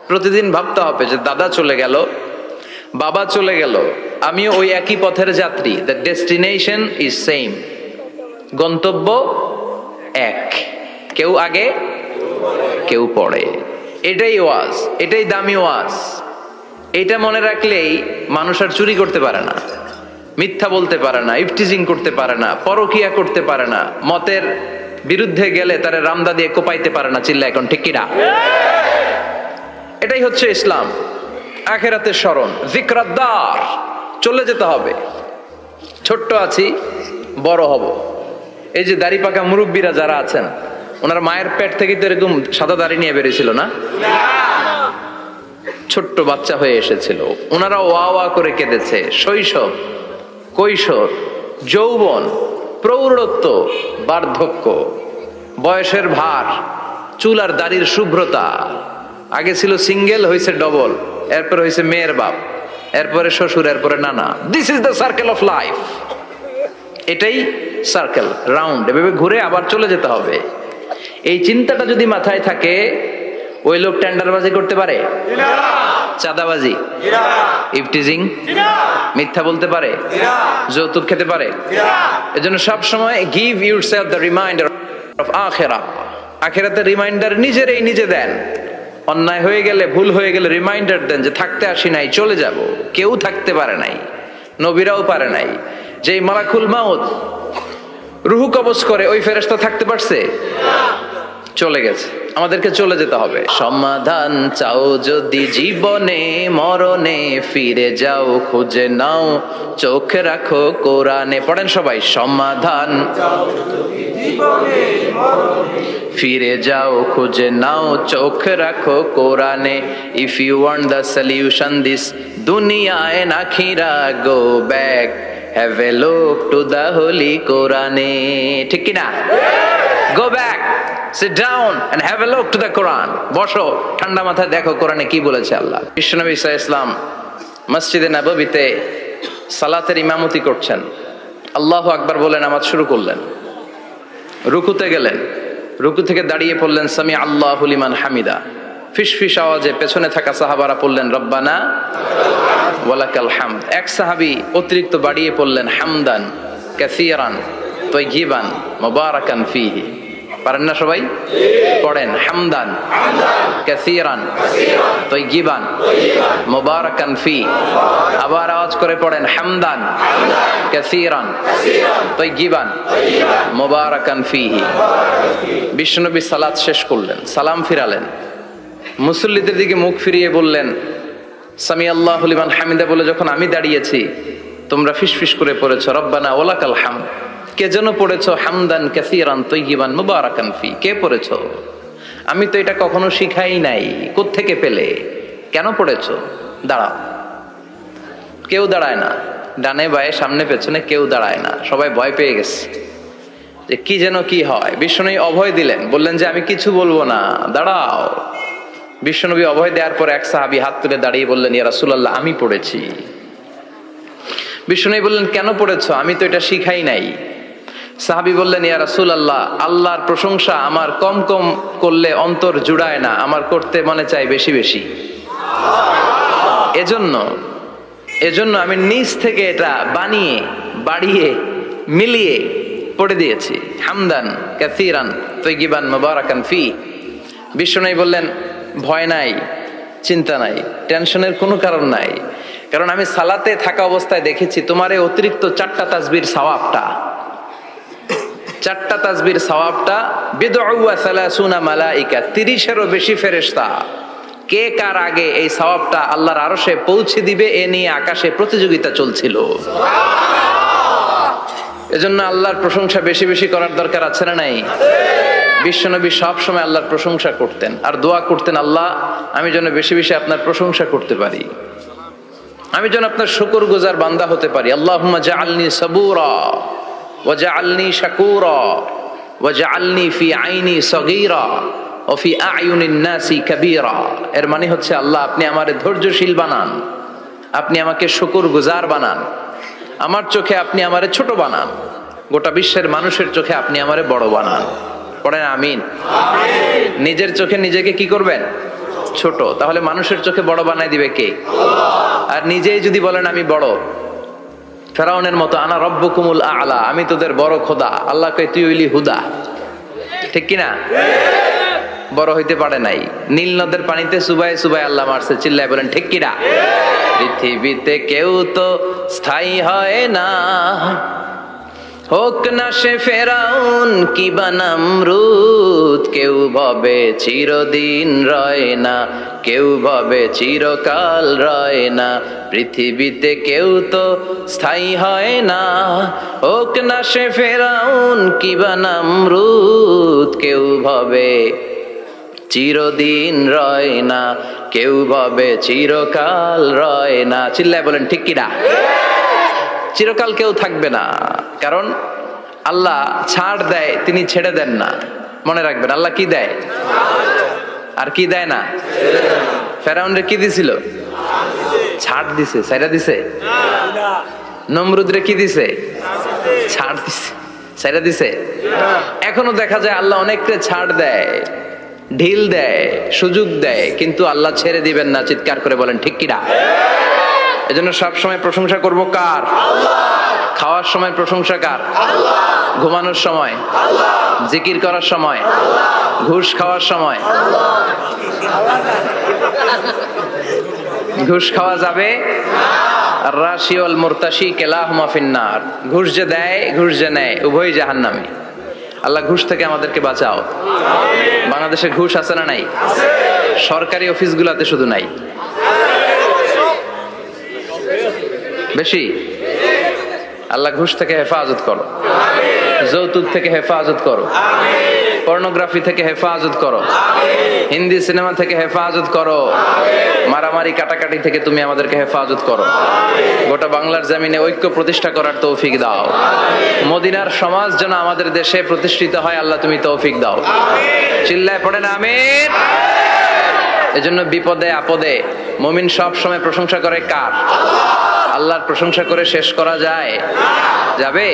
প্রতিদিন ভাবতে হবে যে দাদা চলে গেল, বাবা চলে গেল, আমি ওই একই পথের যাত্রী। দ্য ডেস্টিনেশন ইজ সেম, গন্তব্য এক, কেউ আগে কেউ পরে। এটাই ওয়াজ, এটাই দামি ওয়াজ। এটা মনে রাখলেই মানুষ আর চুরি করতে পারে না, মিথ্যা বলতে পারে না, ইফটিজিং করতে পারে না, পরকিয়া করতে পারে না, মতের বিরুদ্ধে গেলে তারা রামদা দিয়ে কোপাইতে পারে না। চিল্লা এখন ঠিক কিনা? এটাই হচ্ছে ইসলাম। আখিরাতের স্মরণ, যিকরাদ্দার, চলে যেতে হবে। ছোট্ট আছি, বড় হব। এই যে দাড়ি পাকা মুরব্বীরা যারা আছেন, ওনার মায়ের পেট থেকে তো এরকম সাদা দাড়ি নিয়ে বেরিয়েছিল না? ছোট্ট বাচ্চা হয়ে এসেছিল, ওনারা ওয়া ওয়া করে কেঁদেছে। শৈশব, কৈশোর, যৌবন, প্রৌঢ়ত্ব, বার্ধক্য, বয়সের ভার, চুল আর দাড়ির শুভ্রতা। আগে ছিল সিঙ্গেল, হয়েছে ডবল, এরপর হয়েছে মেয়ের বাপ, এরপরে শ্বশুর, এরপরে নানা। This is the circle of life. এটাই সার্কেল, রাউন্ড, এভাবে ঘুরে আবার চলে যেতে হবে। এই চিন্তাটা যদি মাথায় থাকে, ওই লোক টেন্ডারবাজি করতে পারে, চাঁদাবাজি, ইফটিজিং, মিথ্যা বলতে পারে, যৌতুক খেতে পারে। এজন্য সব সময় give yourself the reminder of আখিরাহ। আখিরাতের রিমাইন্ডার নিজেরই নিজে দেন। অন্যায় হয়ে গেলে, ভুল হয়ে গেলে রিমাইন্ডার দেন যে থাকতে আসি নাই, চলে যাব। কেউ থাকতে পারে নাই, নবীরাও পারে নাই। যেই মালাকুল মাউত রুহু কবজ করে, ওই ফেরেশতা থাকতে পারছে? চলে গেছে। আমাদেরকে চলে যেতে হবে। সমাধান চাও যদি জীবনে মরণে, ফিরে যাও খুঁজে নাও, চোখ রাখো কোরআনে। পড়েন সবাই, সমাধান ফিরে যাও খুঁজে নাও, চোখ রাখো কোরআনে। If you want the solution this দুনিয়া এন্ড আখিরা, go back, have a look to the holy কোরআনে। ঠিক কিনা? Go back, sit down and have a look to the Quran. বসো, ঠান্ডা মাথায় দেখো কোরআনে কি বলেছে আল্লাহ। বিশ্বনবী সাল্লাল্লাহু আলাইহি ওয়াসাল্লাম মসজিদে নববীতে সালাতের ইমামতি করছেন। আল্লাহু আকবার বলে নামাজ শুরু করলেন। রুকুতে গেলেন, রুকু থেকে দাঁড়িয়ে পড়লেন সামি আল্লাহু লিমান হামিদা। ফিসফিস আওয়াজে পেছনে থাকা সাহাবারা পড়লেন রব্বানা ওয়ালাকাল হামদ। এক সাহাবী অতিরিক্ত বাড়িয়ে পড়লেন হামদান কাসীরান তাইয়িবান মুবারাকান ফীহি। পারেন না সবাই? পড়েন, হামদান কাসীরান তাইয়িবান মুবারাকান ফী। আবার আওয়াজ করে পড়েন, হামদান কাসীরান তাইয়িবান মুবারাকান ফীহি। বিশ্বনবী সালাত শেষ করলেন, সালাম ফিরালেন, মুসল্লিদের দিকে মুখ ফিরিয়ে বললেন সামি আল্লাহু লিমান হামিদা বলে যখন আমি দাঁড়িয়েছি, তোমরা ফিসফিস করে পড়েছো রব্বানা ওয়ালাকাল হামদ। কে যেন পড়েছো হামদান কাসীরান তাইয়িবান মুবারাকান ফী। কে পড়েছো? আমি তো এটা কখনো শিখাই নাই, কোত্থেকে পেলে? কেন পড়েছো? দাঁড়াও। কেউ দাঁড়ায় না, ডানে বায়ে সামনে পেছনে কেউ দাঁড়ায় না, সবাই ভয় পেয়ে গেছে যে কি যেন কি হয়। বিশ্বনবী অভয় দিলেন, বললেন যে আমি কিছু বলবো না, দাঁড়াও। বিশ্বনবী অভয় দেওয়ার পর এক সাহাবী হাত তুলে দাঁড়িয়ে বললেন, ইয়া রাসূলুল্লাহ, আমি পড়েছি। বিশ্বনবী বললেন, কেন পড়েছো? আমি তো এটা শিখাই নাই। সাহাবী বললেন, ইয়া রাসূলুল্লাহ, আল্লাহর প্রশংসা আমার কম কম করলে অন্তর জুড়ায় না, আমার করতে মনে চাই বেশি বেশি। এজন্য আমি নিজ থেকে এটা বানিয়ে বাড়িয়ে মিলিয়ে পড়ে দিয়েছি, হামদান কাসীরান তাইয়িবান মুবারাকান ফী। বিশ্বনবী বললেন, ভয় নাই, চিন্তা নাই, টেনশনের কোনো কারণ নাই, কারণ আমি সালাতে থাকা অবস্থায় দেখেছি তোমার এই অতিরিক্ত চারটা তাসবির সওয়াবটা, চারটা তাসবির সওয়াবটা বিদউ ওয়া সালাসুনা মালাইকা, 30-এরও বেশি ফেরেশতা কে কার আগে এই সওয়াবটা আল্লাহর আরশে পৌঁছে দিবে এ নিয়ে আকাশে প্রতিযোগিতা চলছিল। এজন্য আল্লাহর প্রশংসা বেশি বেশি করার দরকার আছে না নাই? বিশ্বনবী সব সময় আল্লাহর প্রশংসা করতেন আর দোয়া করতেন, আল্লাহ আমি যেন বেশি বেশি আপনার প্রশংসা করতে পারি, আমি যেন আপনার শুকরগুজার বান্দা হতে পারি। আল্লাহুম্মা জাআলনি সাবুরা ওয়া জাআলনি শাকুরা ওয়া জাআলনি ফি আইনি সগীরা ওয়া ফি আয়ুনিন নাসি কাবীরা। এর মানে হচ্ছে, আল্লাহ আপনি আমারে ধৈর্যশীল বানান, আপনি আমাকে শুকরগুজার বানান, আমার চোখে আপনি আমারে ছোট বানান, গোটা বিশ্বের মানুষের চোখে আপনি আমারে বড় বানান। পড়েন আমিন। নিজের চোখে নিজেকে কি করবেন? ছোট, তাহলে মানুষের চোখে বড় বানায় দিবে কে? আর নিজেই যদি বলেন আমি বড়, ফেরাউনের মতো, আনা রব্বুকুমুল আ'লা, আমি তোদের বড় খোদা, আল্লাহ কয় তুই হইলি হুদা, ঠিক কিনা? বড় হইতে পারে নাই। নীল নদের পানিতে সুবাই সুবাই আল্লাহ মারছে, চিল্লায় বলেন ঠিক কিনা? পৃথিবীতে কেউ তো স্থায়ী হয় না, হোক না সে ফেরাউন কিবা নমরুদ, কেউ ভাবে চিরদিন রয় না, কেউ ভাবে চিরকাল রয় না। পৃথিবীতে কেউ তো স্থায়ী হয় না, হোক না সে ফেরাউন কিবা নমরুদ, কেউ ভাবে চিরদিন রয় না, কেউ ভাবে চিরকাল রয় না। চিল্লায় বলেন ঠিক কিনা? চিরকাল কেউ থাকবে না, কারণ আল্লাহ ছাড় দেয়, তিনি ছেড়ে দেন না। মনে রাখবেন, আল্লাহ কি দেয় আর কি দেয় না। ফেরাউনরে কি দিছিল? ছাড় দিছে, ছাইরা দিছে। নমরুদরে কি দিছে? ছাড় দিছে, ছাইরা দিছে। এখনো দেখা যায় আল্লাহ অনেকটা ছাড় দেয়, ঢিল দেয়, সুযোগ দেয়, কিন্তু আল্লাহ ছেড়ে দিবেন না। চিৎকার করে বলেন ঠিক কিনা? এজন্য সব সময় প্রশংসা করব কার? খাওয়ার সময় প্রশংসা কার? ঘুমানোর সময়, জিকির করার সময়, ঘুষ খাওয়ার সময়। ঘুষ খাওয়া যাবে? রাশি ওয়াল মুরতাশি কিলাহুমা ফিন্নার। ঘুষ যে দেয়, ঘুষ যে নেয়, উভয়ই জাহান্নামী। আল্লাহ ঘুষ থেকে আমাদেরকে বাঁচাও। বাংলাদেশে ঘুষ আছে না নাই? সরকারি অফিসগুলোতে শুধু নাই, বেশি। আল্লাহ ঘুষ থেকে হেফাজত করো, যৌতুক থেকে হেফাজত করো, পর্নোগ্রাফি থেকে হেফাজত করো, হিন্দি সিনেমা থেকে হেফাজত করো, মারামারি কাটাকাটি থেকে তুমি আমাদেরকে হেফাজত করো। গোটা বাংলার জমিনে ঐক্য প্রতিষ্ঠা করার তৌফিক দাও। মদিনার সমাজ যেন আমাদের দেশে প্রতিষ্ঠিত হয়, আল্লাহ তুমি তৌফিক দাও। চিল্লায় পড়েন আমিন। এজন্য বিপদে আপদে মুমিন সব সময় প্রশংসা করে কার? আল্লাহর প্রশংসা করে শেষ করা যায়? যাবে?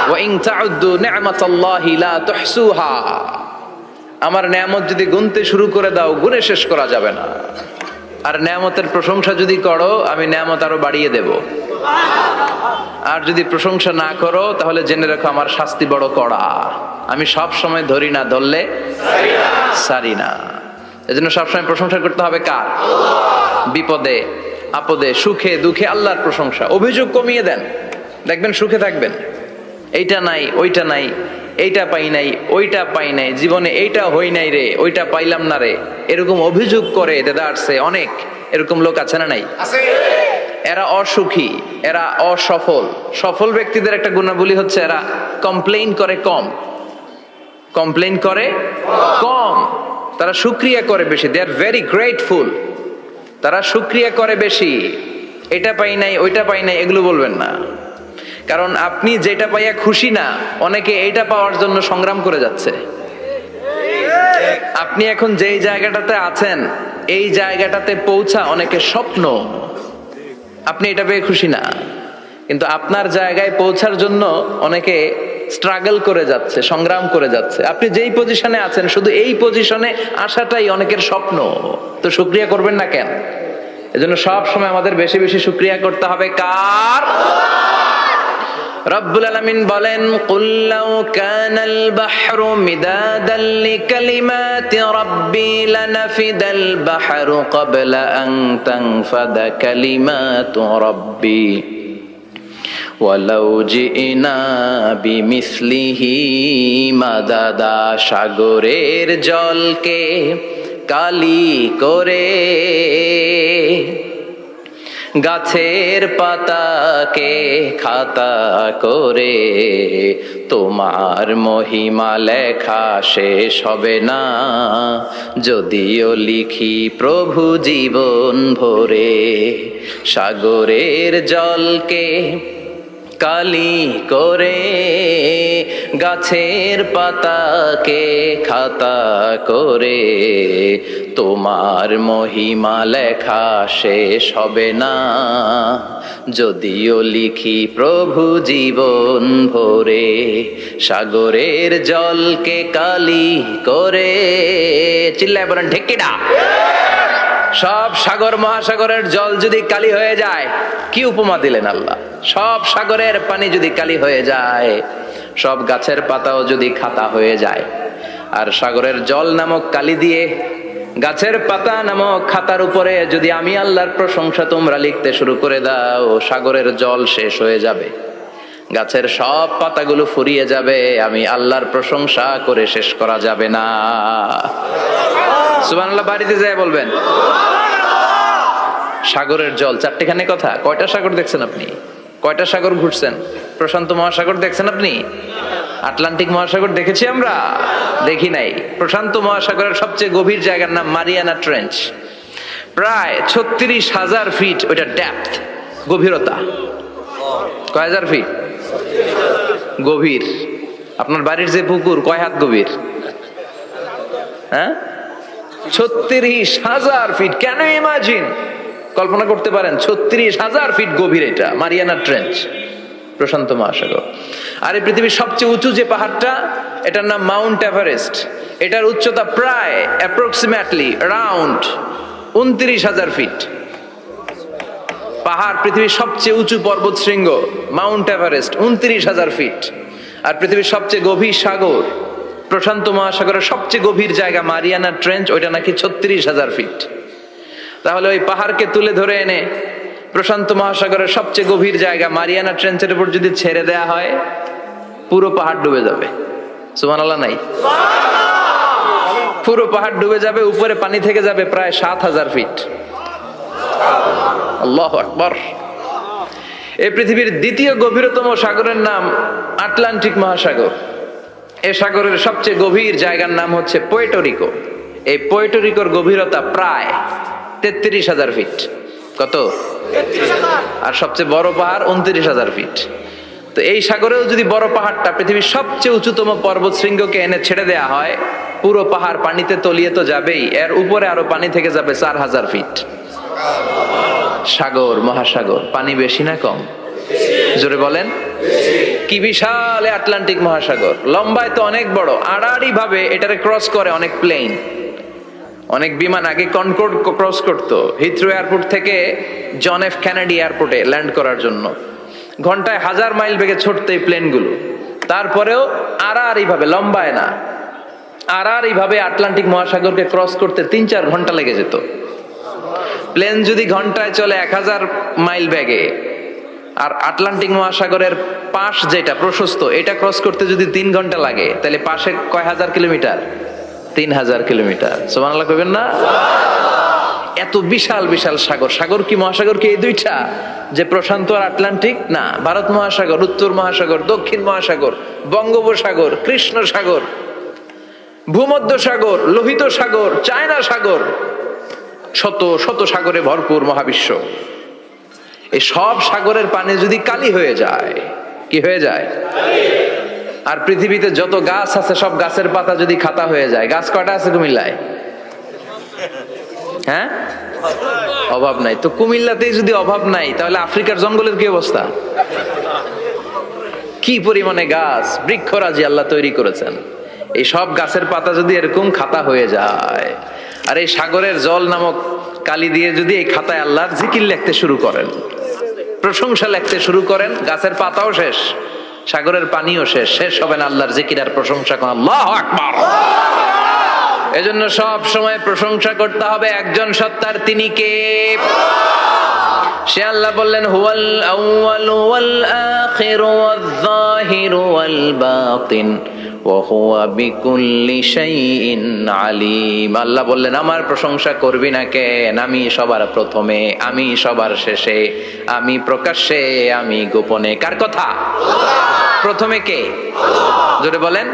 ওয়া ইন তাউদ্দু নি'মাতাল্লাহি লা তুহসুহা। আমার নেয়ামত যদি গুনতে শুরু করে দাও, গুনে শেষ করা যাবে না। আর নেয়ামতের প্রশংসা যদি করো, আমি নেয়ামত আরো বাড়িয়ে দেব। আর যদি প্রশংসা না করো, তাহলে জেনে রাখো আমার শাস্তি বড় কড়া। আমি সব সময় ধরি না, ধরলে সারি না। এজন্য সবসময় প্রশংসা করতে হবে কার? বিপদে আপদে, সুখে দুঃখে আল্লাহর প্রশংসা। অভিযোগ কমিয়ে দেন, দেখবেন সুখে থাকবেন। এইটা নাই, ওইটা নাই, এইটা পাই নাই, ওইটা পাই নাই, জীবনে এইটা হই নাই রে, ওইটা পাইলাম না রে, এরকম অভিযোগ করে দেদারসে অনেক। এরকম লোক আছে না নাই? এরা অসুখী, এরা অসফল। সফল ব্যক্তিদের একটা গুণাবলী হচ্ছে এরা কমপ্লেইন করে কম, কমপ্লেইন করে কম, তারা শুকরিয়া করে বেশি। দে আর ভেরি গ্রেটফুল। তারা শুকরিয়া করে বেশি। এটা পাই নাই, ওইটা পাই নাই, এগুলো বলবেন না। কারণ আপনি যেটা পাইয়া খুশি না, অনেকে এইটা পাওয়ার জন্য সংগ্রাম করে যাচ্ছে। আপনি এখন যেই জায়গাটাতে আছেন, এই জায়গাটাতে পৌঁছা অনেকের স্বপ্ন। আপনি এটা পেয়ে খুশি না, কিন্তু আপনার জায়গায় পৌঁছার জন্য অনেকে স্ট্রাগল করে যাচ্ছে, সংগ্রাম করে যাচ্ছে। আপনি যেই পজিশনে আছেন, শুধু এই পজিশনে আসাটাই অনেকের স্বপ্ন। তো শুকরিয়া করবেন না কেন? এজন্য সব সময় আমাদের বেশি বেশি শুকরিয়া করতে হবে কার? রব্বুল আলামিন বলেন, কুল লাউ কানাল বাহরু মিদাদান লিকালিমাতি রাব্বি লানাফিদাল বাহরু ক্বাবলা আন তানফাদা কালিমাতু রাব্বি ওয়ালাউ জিনা বিমিসলিহি মাদাদা। সাগরের জলকে কালি করে, গাছের পাতাকে খাতা করে, তোমার মহিমা লেখা শেষ হবে না, যদিও লিখি প্রভু জীবন ভরে। সাগরের জলকে কালি করে, গাছের পাতাকে খাতা করে, তোমার মহিমা লেখা শেষ হবে না, যদিও লিখি প্রভু জীবন ভরে। সাগরের জলকে কালি করে। চিল্লায় বলেন ঠিক কিনা? সব সাগর মহাসাগরের জল যদি কালি হয়ে যায়, কি উপমা দিলেন আল্লাহ। সব সাগরের পানি যদি কালি হয়ে যায়, সব গাছের পাতাও যদি খাতা হয়ে যায়, আর সাগরের জল নামক কালি দিয়ে গাছের পাতা নামক খাতার উপরে যদি আমি আল্লাহর প্রশংসা তোমরা লিখতে শুরু করে দাও, সাগরের জল শেষ হয়ে যাবে, গাছের সব পাতাগুলো ফুরিয়ে যাবে, আমি আল্লাহর প্রশংসা করে শেষ করা যাবে না। সুবহানাল্লাহ বাড়িতে যায় বলবেন। সাগরের জল, চারটেখানে কথা। কয়টা সাগর দেখছেন আপনি? কয়টা সাগর ঘুরছেন? প্রশান্ত মহাসাগর দেখছেন আপনি? আটলান্টিক মহাসাগর দেখেছি আমরা? দেখি নাই। প্রশান্ত মহাসাগরের সবচেয়ে গভীর জায়গার নাম মারিয়ানা ট্রেঞ্চ। প্রায় 36,000 ফিট ওইটা ডেপথ, গভীরতা। কয় হাজার ফিট গভীর? আপনার বাড়ির যে পুকুর কয় হাত গভীর? হ্যাঁ, 36,000 ফিট। কেন ইমাজিন, কল্পনা করতে পারেন 36,000 ফিট গভীর এটা মারিয়ানা ট্রেঞ্চ, প্রশান্ত মহাসাগর। আর এই পৃথিবীর সবচেয়ে উঁচু যে পাহাড়টা, এটার নাম মাউন্ট এভারেস্ট। এটার উচ্চতা প্রায় অ্যাপ্রক্সিমেটলি রাউন্ড 29,000 ফিট। পাহাড়, পৃথিবীর সবচেয়ে উঁচু পর্বত শৃঙ্গ মাউন্ট এভারেস্ট 29,000 ফিট। আর পৃথিবীর সবচেয়ে গভীর সাগর, প্রশান্ত মহাসাগরের সবচেয়ে গভীর জায়গা মারিয়ানা ট্রেঞ্চ, ওইটা নাকি 36,000 ফিট। তাহলে ওই পাহাড়কে তুলে ধরে এনে প্রশান্ত মহাসাগরের সবচেয়ে গভীর জায়গা মারিয়ানা ট্রেঞ্চের উপর যদি ছেড়ে দেয়া হয়, পুরো পাহাড় ডুবে যাবে। সুবহানাল্লাহ নাই? পুরো পাহাড় ডুবে যাবে, উপরে পানি থেকে যাবে প্রায় 7,000 ফিট। আল্লাহু আকবার। এই পৃথিবীর দ্বিতীয় গভীরতম সাগরের নাম আটলান্টিক মহাসাগর। এই সাগরের সবচেয়ে গভীর জায়গার নাম হচ্ছে পুয়ের্টো। এই পুয়ের্টোর গভীরতা প্রায় 33,000 ফিট। কত? আর সবচেয়ে বড় পাহাড় 29,000 ফিট। তো এই সাগরেও যদি বড় পাহাড়টা, পৃথিবীর সবচেয়ে উঁচুতম পর্বত শৃঙ্গকে এনে ছেড়ে দেয়া হয়, পুরো পাহাড় পানিতে তলিয়ে তো যাবেই, এর উপরে আরো পানি থেকে যাবে 4,000 ফিট। সাগর, মহাসাগর, পানি বেশি না কম? জোরে বলেন। কি বিশাল আটলান্টিক মহাসাগর! লম্বায় তো অনেক বড়, আড়াআড়ি ভাবে এটারে ক্রস করে অনেক প্লেন, অনেক বিমান। আগে কনকর্ড ক্রস করতো হিথ্রো এয়ারপোর্ট থেকে জন এফ কেনেডি এয়ারপোর্টে ল্যান্ড করার জন্য। ঘন্টায় 1000 মাইল বেগে ছুটতো এই প্লেনগুলো। তারপরেও আড়াআড়ি ভাবে, লম্বায় না, আড়াআড়ি ভাবে আটলান্টিক মহাসাগরকে ক্রস করতে 3-4 ঘন্টা লেগে যেত। প্লেন যদি ঘন্টায় চলে 1000 মাইল বেগে, আর আটলান্টিক মহাসাগরের পাশ যেটা প্রশস্ত, এটা ক্রস করতে যদি 3 ঘন্টা লাগে, তাহলে পাশে কয় হাজার কিলোমিটার? 3,000 কিলোমিটার। সুবহানাল্লাহ কইবেন না? এত বিশাল বিশাল সাগর। সাগর কি, মহাসাগর কি এই দুইটা, যে প্রশান্ত আর আটলান্টিক? না, ভারত মহাসাগর, উত্তর মহাসাগর, দক্ষিণ মহাসাগর, বঙ্গোপসাগর, কৃষ্ণ সাগর, ভূমধ্য সাগর, লোহিত সাগর, চায়না সাগর, শত শত সাগরে ভরপুর মহাবিশ্ব। এই সব সাগরের পানি যদি কালি হয়ে যায়, কি হয়ে যায়? আর পৃথিবীতে যত গাছ আছে, সব গাছের পাতা যদি খাতা হয়ে যায়, গাছ কয়টা আছে কুমিল্লায়? হ্যাঁ, অভাব নাই। তো কুমিল্লাতেই যদি অভাব নাই, তাহলে আফ্রিকার জঙ্গলের কি অবস্থা? কি পরিমাণে গাছ, বৃক্ষরাজি আল্লাহ তৈরি করেছেন। এই সব গাছের পাতা যদি এরকম খাতা হয়ে যায়, আর এই সাগরের জল নামক কালি দিয়ে যদি এই খাতায় আল্লাহর জিকির লিখতে শুরু করেন, প্রশংসা লিখতে শুরু করেন, গাছের পাতাও শেষ, সাগরের পানিও শেষ, শেষ হবে না আল্লাহর জিকির আর প্রশংসা করেন। আল্লাহু আকবার। এজন্য সব সময় প্রশংসা করতে হবে একজন সত্তার। তিনি কে? সে আল্লাহ বললেন, হুয়াল আউয়ালু ওয়াল আখিরু ওয়াল যাহিরু ওয়াল বাতিন ওয়া হুয়া বিকুল্লি শাইইন আলিম। আল্লাহ বললেন, আমার প্রশংসা করবি না কেন? আমি সবার প্রথমে, আমি সবার শেষে, আমি প্রকাশ্যে, আমি গোপনে। কার কথা? প্রথমে কে? জোরে বলেন।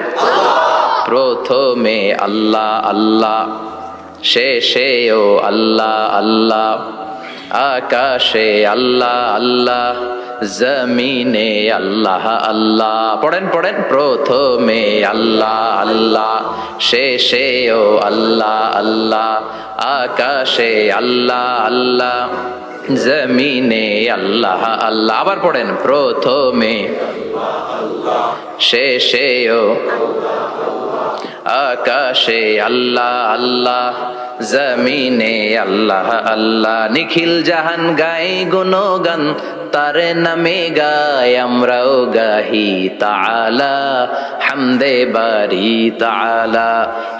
প্রথমে আল্লাহ আল্লাহ, শেষেও আল্লাহ আল্লাহ, আকাশে আল্লাহ আল্লাহ, জমিনে আল্লাহ আল্লাহ। পড়েন পড়েন। প্রথমে আল্লাহ আল্লাহ, শেষেও আল্লাহ আল্লাহ, আকাশে আল্লাহ আল্লাহ, জমিনে আল্লাহ আল্লাহ। আবার পড়েন। প্রথমে, শেষেও আকাশে আল্লাহ আল্লাহ, জমিনে আল্লাহ আল্লাহ, নিখিল জাহান গাই গুণগান, তার নামে গাই আমরাও গাহি তাআলা, হামদে বারি তাআলা,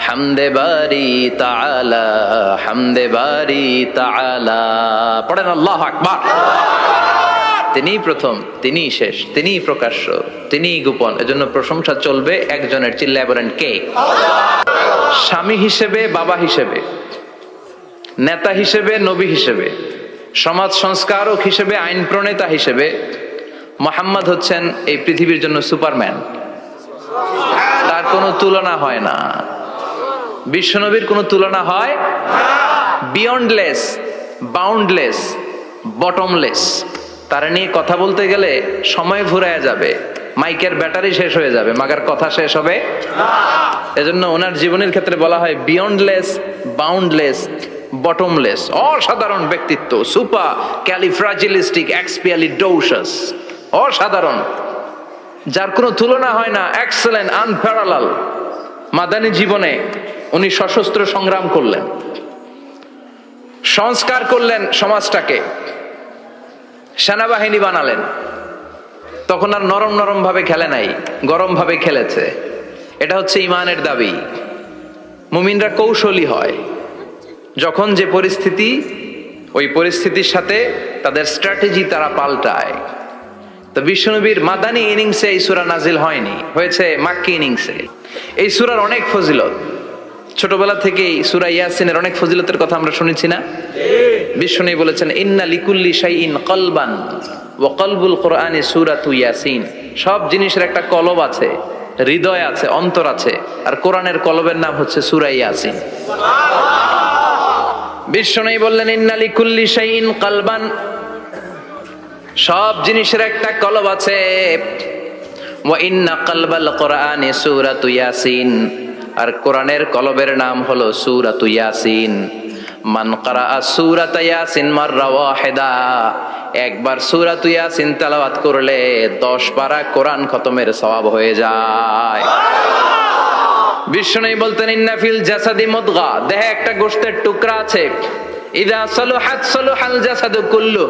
হামদে বারি তাআলা, হামদে বারি তাআলা। পড়েন আল্লাহু আকবার। তিনিই প্রথম, তিনিই শেষ, তিনিই প্রকাশ্য, তিনিই গোপন। এজন্য প্রশংসা চলবে একজনের। চিল্লায় বলেন কে? স্বামী হিসেবে, বাবা হিসেবে, নেতা হিসেবে, নবী হিসেবে, সমাজ সংস্কারক হিসেবে, আইন প্রণেতা হিসেবে মুহাম্মদ হচ্ছেন এই পৃথিবীর জন্য সুপারম্যান। তার কোনো তুলনা হয় না। বিশ্বনবীর কোনো তুলনা হয়? Beyondless, boundless, bottomless. তার নিয়ে কথা বলতে গেলে সময় ফুরায় যাবে, মাইকের ব্যাটারি শেষ হয়ে যাবে, মাগার কথা শেষ হবে। এজন্য ওনার জীবনের ক্ষেত্রে বলা হয় বিয়ন্ডলেস, বাউন্ডলেস, বটমলেস। অসাধারণ ব্যক্তিত্ব, সুপার ক্যালিফ্রাজিলিস্টিক এক্সপিয়ালিডোসাস, অসাধারণ, যার কোনো তুলনা হয় না, এক্সেলেন্ট, আনপ্যারালাল। মাদানী জীবনে উনি সশস্ত্র সংগ্রাম করলেন, সংস্কার করলেন সমাজটাকে, সেনাবাহিনী বানালেন। তখন আর নরম নরম ভাবে খেলে নাই, গরম ভাবে খেলেছে। এটা হচ্ছে ইমানের দাবি। মুমিনরা কৌশলী হয়। যখন যে পরিস্থিতি, ওই পরিস্থিতির সাথে তাদের স্ট্র্যাটেজি তারা পাল্টায়। তো বিশ্বনবীর মাদানী ইনিংসে এই সূরা নাজিল হয়নি, হয়েছে মাক্কি ইনিংসে। এই সূরার অনেক ফজিলত, ছোটবেলা থেকেই সূরা ইয়াসিনের অনেক ফজিলতের কথা আমরা শুনেছি না? বিশ্বনবী বলেছেন ইন্না লিকুল্লি শাইইন কলবান ওয়া কলবুল কোরআনি সূরাতু ইয়াসিন। সব জিনিসের একটা কলব আছে, হৃদয় আছে, অন্তর আছে, আর কোরআনের কলবের নাম হচ্ছে সূরা ইয়াসিন। বিশ্বনবী বললেন ইন্না লিকুল্লি শাইইন কলবান, সব জিনিসের একটা কলব আছে। ওয়া ইন্না কলবাল কোরআনি সূরাতু ইয়াসিন, আর কোরআনের কলবের নাম হলো সূরাতু ইয়াসিন। মান ক্বারাআ সূরাতা ইয়াসিন মাররা ওয়াহিদা, একবার সূরাতু ইয়াসিন তেলাওয়াত করলে 10 পারা কোরআন খতমের সওয়াব হয়ে যায়। বিশ্বনবী বলতেন ইন্না ফিল জাসাদি মুদগা, দেহে একটা গোশতের টুকরা আছে। ইযা সালুহাত সালুহাল জাসাদু কুল্লু,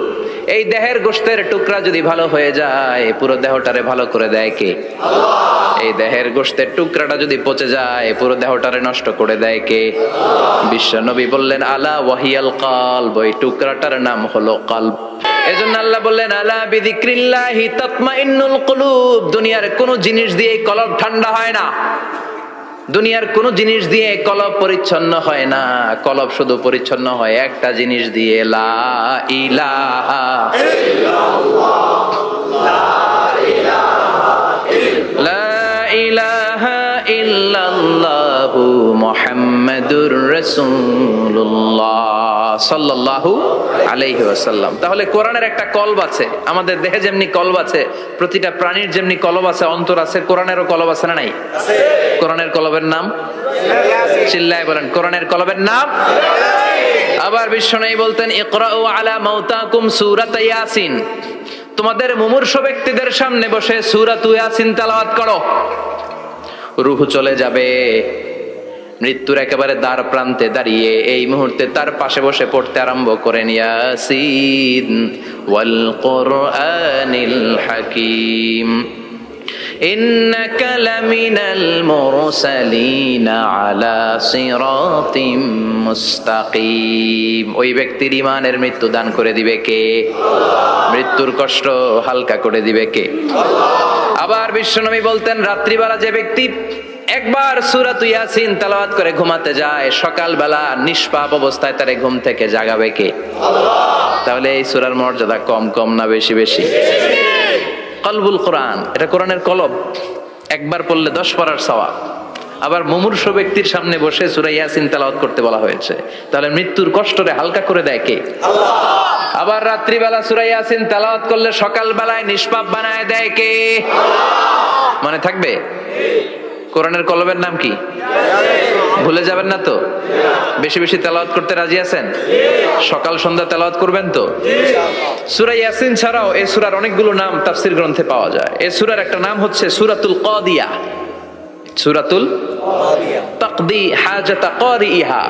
এই দেহের গোশতের টুকরা যদি ভালো হয়ে যায়, পুরো দেহটারে ভালো করে দেয় কে? আল্লাহ। এই দেহের গোশতের টুকরাটা যদি পচে যায়, পুরো দেহটারে নষ্ট করে দেয় কে? বিশ্বনবী বললেন আলা ওয়াহিয়াল কলব, এই টুকরাটার নাম হলো কলব। এজন্য আল্লাহ বললেন আলা বিযিক্রিল্লাহি তাতমাইন্নুল কুলুব, দুনিয়ার কোন জিনিস দিয়ে কলব ঠান্ডা হয় না, দুনিয়ার কোন জিনিস দিয়ে কলব পরিচ্ছন্ন হয় না। কলব শুধু পরিচ্ছন্ন হয় একটা জিনিস দিয়ে, লা ইলাহা ইল্লাল্লাহ, লা ইলাহা ইল্লাল্লাহু মুহাম্মাদুর রাসূলুল্লাহ সাল্লাল্লাহু আলাইহি ওয়াসাল্লাম। তাহলে কোরআনের একটা কলব আছে। আমাদের দেহে যেমনি কলব আছে, প্রতিটা প্রাণীর যেমনি কলব আছে, অন্তর আছে, কোরআনেরও কলব আছে না নাই? আছে। কোরআনের কলবের নাম? চিল্লায় বলেন কোরআনের কলবের নাম। আবার বিশ্বনবী বলতেন ইকরাউ আলা মাউতাকুম সূরাত ইয়াসিন, তোমাদের মুমূর্ষু ব্যক্তিদের সামনে বসে সূরাত ইয়াসিন তেলাওয়াত করো। রূহ চলে যাবে, মৃত্যুর একেবারে দ্বার প্রান্তে দাঁড়িয়ে এই মুহূর্তে তার পাশে বসে পড়তে আরম্ভ করেন ইয়াসিন ওয়াল কুরআনিল হাকীম ইন্নাকা লামিনাল মুরসালিনা আলা সিরাতিম মুস্তাকিম। ওই ব্যক্তির ঈমানের মৃত্যু দান করে দিবে কে? আল্লাহ। মৃত্যুর কষ্ট হালকা করে দিবে কে? আল্লাহ। আবার বিশ্বনবী বলতেন রাত্রিবেলা যে ব্যক্তি একবার সূরাত ইয়াসিন তেলাওয়াত করে ঘুমাতে যায়, সকালবেলা নিষ্পাপ অবস্থায় তারে ঘুম থেকে জাগাবে কে? আল্লাহ। তাহলে এই সূরার মর্যাদা কম কম না বেশি বেশি? কলবুল কোরআন, এটা কোরআনের কলব, একবার পড়লে 10 পারার সওয়াব। আবার মুমূর্ষু ব্যক্তির সামনে বসে সূরা ইয়াসিন তেলাওয়াত করতে বলা হয়েছে, তাহলে মৃত্যুর কষ্টরে হালকা করে দেয় কে? আল্লাহ। আবার রাত্রিবেলা সূরা ইয়াসিন তেলাওয়াত করলে সকালবেলায় নিষ্পাপ বানায় দেয় কে? আল্লাহ। মনে থাকবে? কোরআনের কলবের নাম কি? ভুলে যাবেন না তো? বেশি বেশি তেলাওয়াত করতে রাজি আছেন? সকাল সন্ধ্যা তেলাওয়াত করবেন তো? সূরা ইয়াসিন ছাড়াও এই সূরার অনেকগুলো নাম তাফসীর গ্রন্থে পাওয়া যায়। এই সূরার একটা নাম হচ্ছে সূরাতুল কাদিয়া। সূরাতুল তাকদি হাজাতা কারিহা।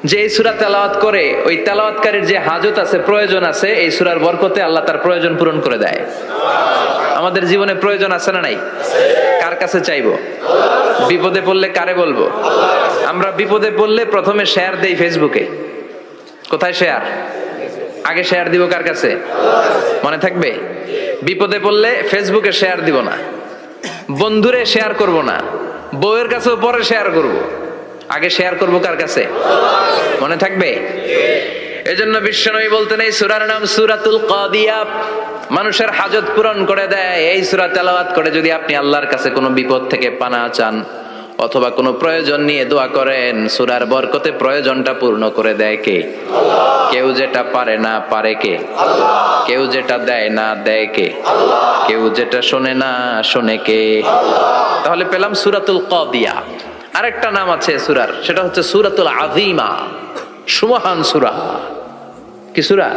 যে এই সূরা তেলাওয়াত করে ওই তেলাওয়াতকারীর যে হাজত আছে, প্রয়োজন আছে, এই সূরার বরকতে আল্লাহ তার প্রয়োজন পূরণ করে দেয়। আমাদের জীবনে প্রয়োজন আছে না নাই? কার কাছে চাইবো? বিপদে পড়লে কারে বলবো? আমরা বিপদে পড়লে প্রথমে শেয়ার দেই ফেসবুকে। কোথায় শেয়ার? আগে শেয়ার দিব কার কাছে? মনে থাকবে? বিপদে পড়লে ফেসবুকে শেয়ার দিব না, বন্ধুরে শেয়ার করব না, বউয়ের কাছেও পরে শেয়ার করব, আগে শেয়ার করব কার কাছে? মনে থাকবে? এজন্য বিশ্বনবী বলতেন এই সূরার নাম সূরাতুল কাদিয়া, মানুষের হাজত পূরণ করে দেয়। এই সূরা তেলাওয়াত করে যদি আপনি আল্লাহর কাছে কোনো বিপদ থেকে পানা চান অথবা কোনো প্রয়োজন নিয়ে দোয়া করেন, সূরার বরকতে প্রয়োজনটা পূর্ণ করে দেয় কে? কেউ যেটা পারে না পারে কে? কেউ যেটা দেয় না দেয় কে? কেউ যেটা শোনে না শোনে কে? তাহলে পেলাম সূরাতুল কাদিয়া। আরেকটা নাম আছে সূরার, সেটা হচ্ছে সূরাতুল আযীমা, সুমহান সূরা। কি সূরা?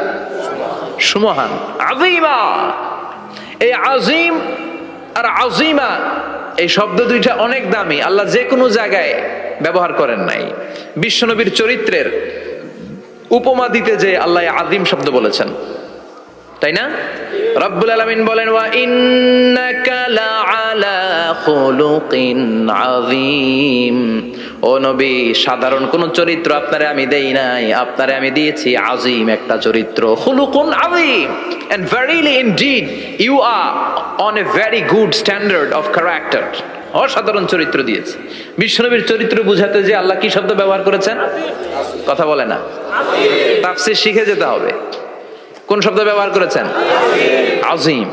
সুমহান, আযীমা। এই আযীম আর আযীমা এই শব্দ দুইটা অনেক দামি, আল্লাহ যে কোনো জায়গায় ব্যবহার করেন নাই। বিশ্বনবীর চরিত্রের উপমা দিতে যে আল্লাহ আযীম শব্দ বলেছেন, তাই না? রব্বুল আলামিন বলেন ওয়া ইন্নাকা লাআলা খুলুকিন আযীম। ও নবী, সাধারণ কোন চরিত্র আপনারে আমি দেই নাই, আপনারে আমি দিয়েছি আযীম একটা চরিত্র, খুলুকুন আযীম। And verily indeed you are on a very good standard of character. অসাধারণ চরিত্র দিয়েছে। বিশ্বনবীর চরিত্র বুঝাতে যে আল্লাহ কি শব্দ ব্যবহার করেছেন? কথা বলে না, তাফসীর শিখে যেতে হবে। কোন শব্দ ব্যবহার করেছেন? আযীম।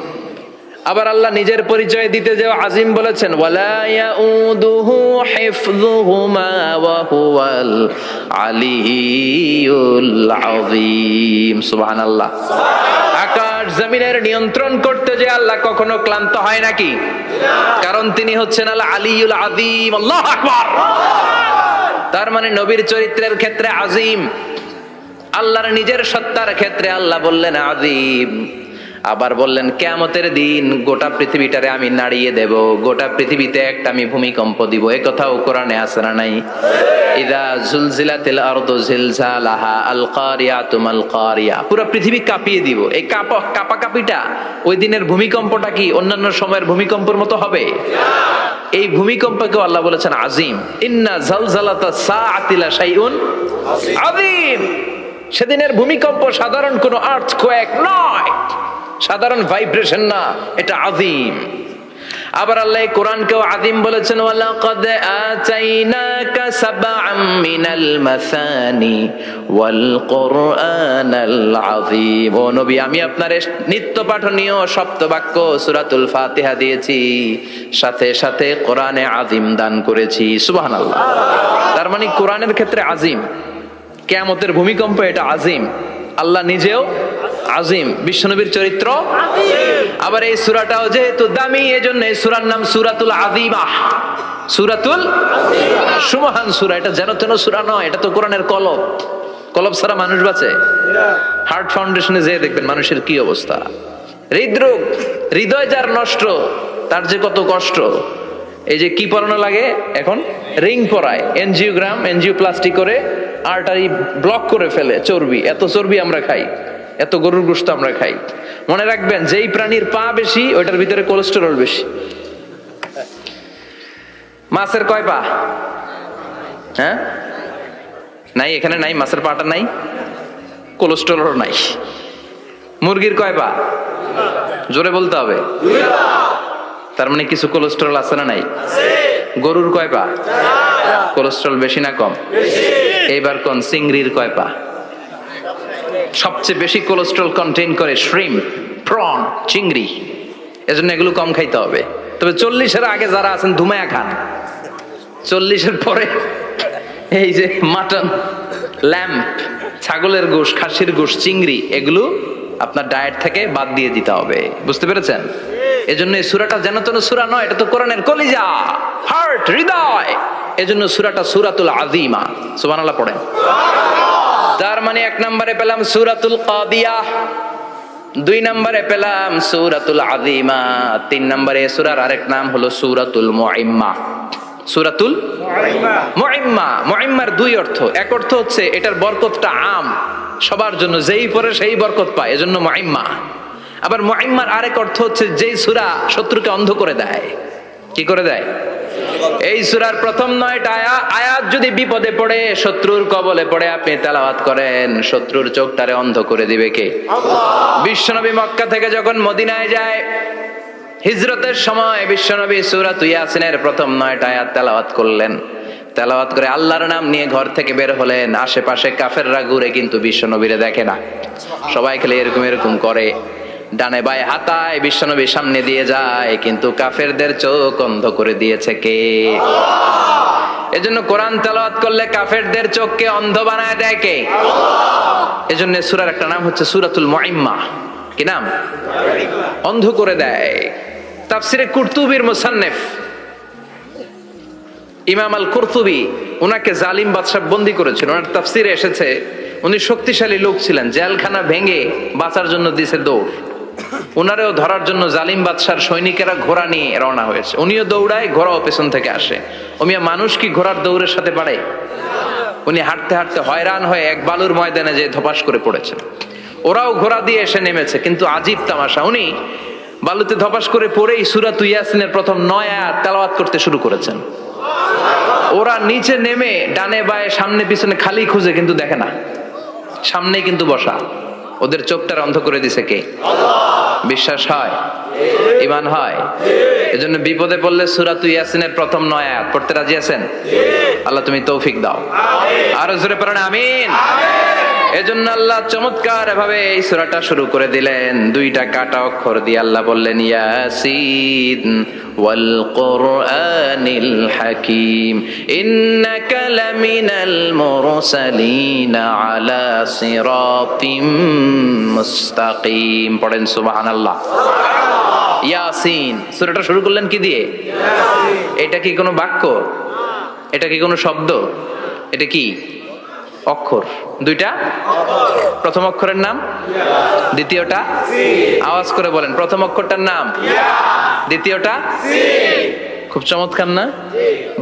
আবার আল্লাহ নিজের পরিচয় দিতে যে আযীম বলেছেন, ওয়ালা ইয়াউদুহু হিফযুহুমা ওয়া হুয়াল আলিয়্যুল আযীম। সুবহানাল্লাহ। আকাশ জমিনের নিয়ন্ত্রণ করতে যে আল্লাহ কখনো ক্লান্ত হয় নাকি? কারণ তিনি হচ্ছেন আল আলিয়্যুল আযীম। আল্লাহু আকবার। তার মানে নবীর চরিত্রের ক্ষেত্রে আযীম, আল্লাহর নিজের সত্তার ক্ষেত্রে আল্লাহ বললেন আযীম। আবার বললেন কিয়ামতের দিন গোটা পৃথিবীটারে আমি নাড়িয়ে দেব, গোটা পৃথিবীতে একটা আমি ভূমিকম্প দিব। এই কথাও কোরআনে আছে না নাই? ইযা জুলজিলাতিল আরদু জিলজালাহা আল কারিয়াতু মাল কারিয়া। পুরো পৃথিবী কাঁপিয়ে দিব। এই কাঁপাকাঁপিটা ওই দিনের ভূমিকম্পটা কি অন্যান্য সময়ের ভূমিকম্পের মতো হবে? এই ভূমিকম্পকে আল্লাহ বলেছেন আযীম। ইন্না জালজালাতাস সাআতি লা শাইউন আযীম। সেদিনের ভূমিকম্প সাধারণ কোনো আর্থকোয়েক নয়, সাধারণ ভাইব্রেশন না, এটা আযীম। আবার আল্লাহ কোরআনকেও আযীম বলেছেন, ওয়ালাকাদ আতাইনাকা সাবআম মিনাল মাসানি ওয়াল কুরআনাল আযীম। ও নবী, আমি আপনার নিত্য পাঠনীয় সপ্তবাক্য সূরাতুল ফাতিহা দিয়েছি, সাথে সাথে কোরআনে আযীম দান করেছি। সুবহানাল্লাহ। তার মানে কোরআনের ক্ষেত্রে আযীম, কিয়ামতের ভূমিকম্প এটা আযীম, আল্লাহ নিজেও আযীম, বিশ্বনবীর চরিত্র আযীম। আবার এই সূরাটাও যেহেতু দামি, এজন্য এই সূরার নাম সূরাতুল আযীমা, সূরাতুল আযীমা, সুমহান সূরা। এটা যেন তেন সূরা নয়, এটা তো কোরআনের কলব। কলব ছাড়া মানুষ বাঁচে? হার্ট ফাউন্ডেশনে যেয়ে দেখবেন মানুষের কি অবস্থা। হৃদরোগ, হৃদয় যার নষ্ট, তার যে কত কষ্ট। এই যে কি পরানো লাগে এখন? রিং পরায়, এনজিওগ্রাম, এনজিওপ্লাস্টি করে আর্টারি ব্লক করে ফেলে। চর্বি, এত চর্বি আমরা খাই, এত গরুর গোশত আমরা খাই। মনে রাখবেন, যেই প্রাণীর পা বেশি ওইটার ভিতরে কোলেস্টেরল বেশি। মাছের কয় পা? হ্যাঁ, নাই, এখানে নাই, মাছের পাটা নাই, কোলেস্টেরল নাই। মুরগির কয় পা? জোরে বলতে হবে। তার মানে কিছু কোলেস্টেরল আছে না নাই? গরুর কয় পা? কোলেস্টেরল বেশি না কম? এইবার কোন চিংড়ির কয় পা? সবচেয়ে বেশি কোলেস্টেরল কন্টেইন করে শ্রিম্প, প্রন, চিংড়ি। এজন্য এগুলো কম খাইতে হবে। তবে 40-এর আগে যারা আছেন ধুমায়া খান, 40-এর পরে এই যে মাটন, ল্যাম্প, ছাগলের গোশ, খাসির গোশ, চিংড়ি, এগুলো আপনার ডায়েট থেকে বাদ দিয়ে দিতে হবে। বুঝতে পেরেছেন? এজন্য এই সূরাটা যেন তেন সূরা নয়, এটা তো কোরআনের কলিজা, হার্ট, হৃদয়। এজন্য সূরাটা সূরাতুল আযীমা। সুবহানাল্লাহ পড়েন। তার মানে 1 নম্বরে পেলাম সূরাতুল কাদিয়া, 2 নম্বরে পেলাম সূরাতুল আযীমা, 3 নম্বরে সূরার আরেক নাম হলো সূরাতুল মুইম্মা। সূরাতুল মুইম্মা। মুইম্মার দুই অর্থ। এক অর্থ হচ্ছে এটার বরকতটা আম, সবার জন্য, যেই পড়ে সেই বরকত পায়, এজন্য মুইম্মা। আবার মুইম্মার আরেক অর্থ হচ্ছে যেই সূরা শত্রুকে অন্ধ করে দেয়। কি করে দেয়? এই সূরার প্রথম 9টা আয়াত যদি বিপদে পড়ে, শত্রুর কবলে পড়ে আপনি তেলাওয়াত করেন, শত্রুর চোখটারে অন্ধ করে দিবে কে? আল্লাহ। বিশ্বনবী মক্কা থেকে যখন মদিনায় যায়, হিজরতের সময় বিশ্বনবী সূরাত ইয়াসিনের প্রথম 9টা আয়াত তেলাওয়াত করলেন। তেলাওয়াত করে আল্লাহর নাম নিয়ে ঘর থেকে বের হলেন। আশেপাশে কাফেররা ঘুরে কিন্তু বিশ্বনবীরে দেখে না, সবাই খেলে এরকম এরকম করে, ডানে বায়ে হাতায় বিশ্বনবী সামনে দিয়ে যায়, কিন্তু কাফেরদের চোখ অন্ধ করে দিয়েছে কে? আল্লাহ। এজন্য কোরআন তেলাওয়াত করলে কাফেরদের চোখকে অন্ধ বানায় দেয় কে? আল্লাহ। এজন্য সূরার একটা নাম হচ্ছে সূরাতুল মুইম্মা। কি নাম? অন্ধ করে দেয়। তাফসিরে কুরতুবির মুসান্নিফ ইমাম আল কুরতুবি, উনাকে জালিম বাদশা বন্দী করেছিল। ওনার তাফসিরে এসেছে উনি শক্তিশালী লোক ছিলেন, জেলখানা ভেঙে বাঁচার জন্য দিছে দৌড়। উনারেও ধরার জন্য জালিম বাদশার সৈনিকেরা ঘোড়া নিয়ে রওনা হয়েছে। উনিও দৌড়ায়, ঘোড়াও পেছন থেকে আসে। ওমিয়া মানুষ কি ঘোড়ার দৌড়ের সাথে পারে? উনি হাঁটতে হাঁটতে হয়রান হয়ে এক বালুর ময়দানে যে ধপাস করে পড়েছেন। ওরাও ঘোড়া দিয়ে এসে নেমেছে, কিন্তু আজীব তামাশা, উনি বালুতে ধপাস করে পড়েই সূরাত ইয়াসিনের প্রথম 9 আয়াত তেলাওয়াত করতে শুরু করেছেন। ওরা নিচে নেমে ডানে বায়ে সামনে পিছনে খালি খুঁজে, কিন্তু দেখে না, সামনেই কিন্তু বসা। ওদের চোখটার অন্ধ করে দিছে কে? আল্লাহ। বিশ্বাস হয়? ঈমান হয়? এজন্য বিপদে পড়লে সূরাত ইয়াসিনের প্রথম 9 আয়াত পড়তে রাজি আছেন? আল্লাহ তুমি তৌফিক দাও। আরো জোরে পড়েন আমিন। এজন্য আল্লাহ চমৎকার ভাবে এই সূরাটা শুরু করে দিলেন। 2টা কাটা অক্ষর দিয়ে আল্লাহ বললেন ইয়াসিন ওয়াল কুরআনিল হাকীম ইন্নাকা লামিনাল মুরসালিন আলা সিরাতিম মুস্তাকিম। পড়েন সুবহানাল্লাহ। ইয়াসিন সূরাটা শুরু করলেন কি দিয়ে? ইয়াসিন। এটা কি কোনো বাক্য? এটা কি কোনো শব্দ? এটা কি অক্ষর? 2টা। প্রথম অক্ষরের নাম, দ্বিতীয়টা আওয়াজ করে বলেন, প্রথম অক্ষরটার নাম, দ্বিতীয়টা। খুব চমৎকার না?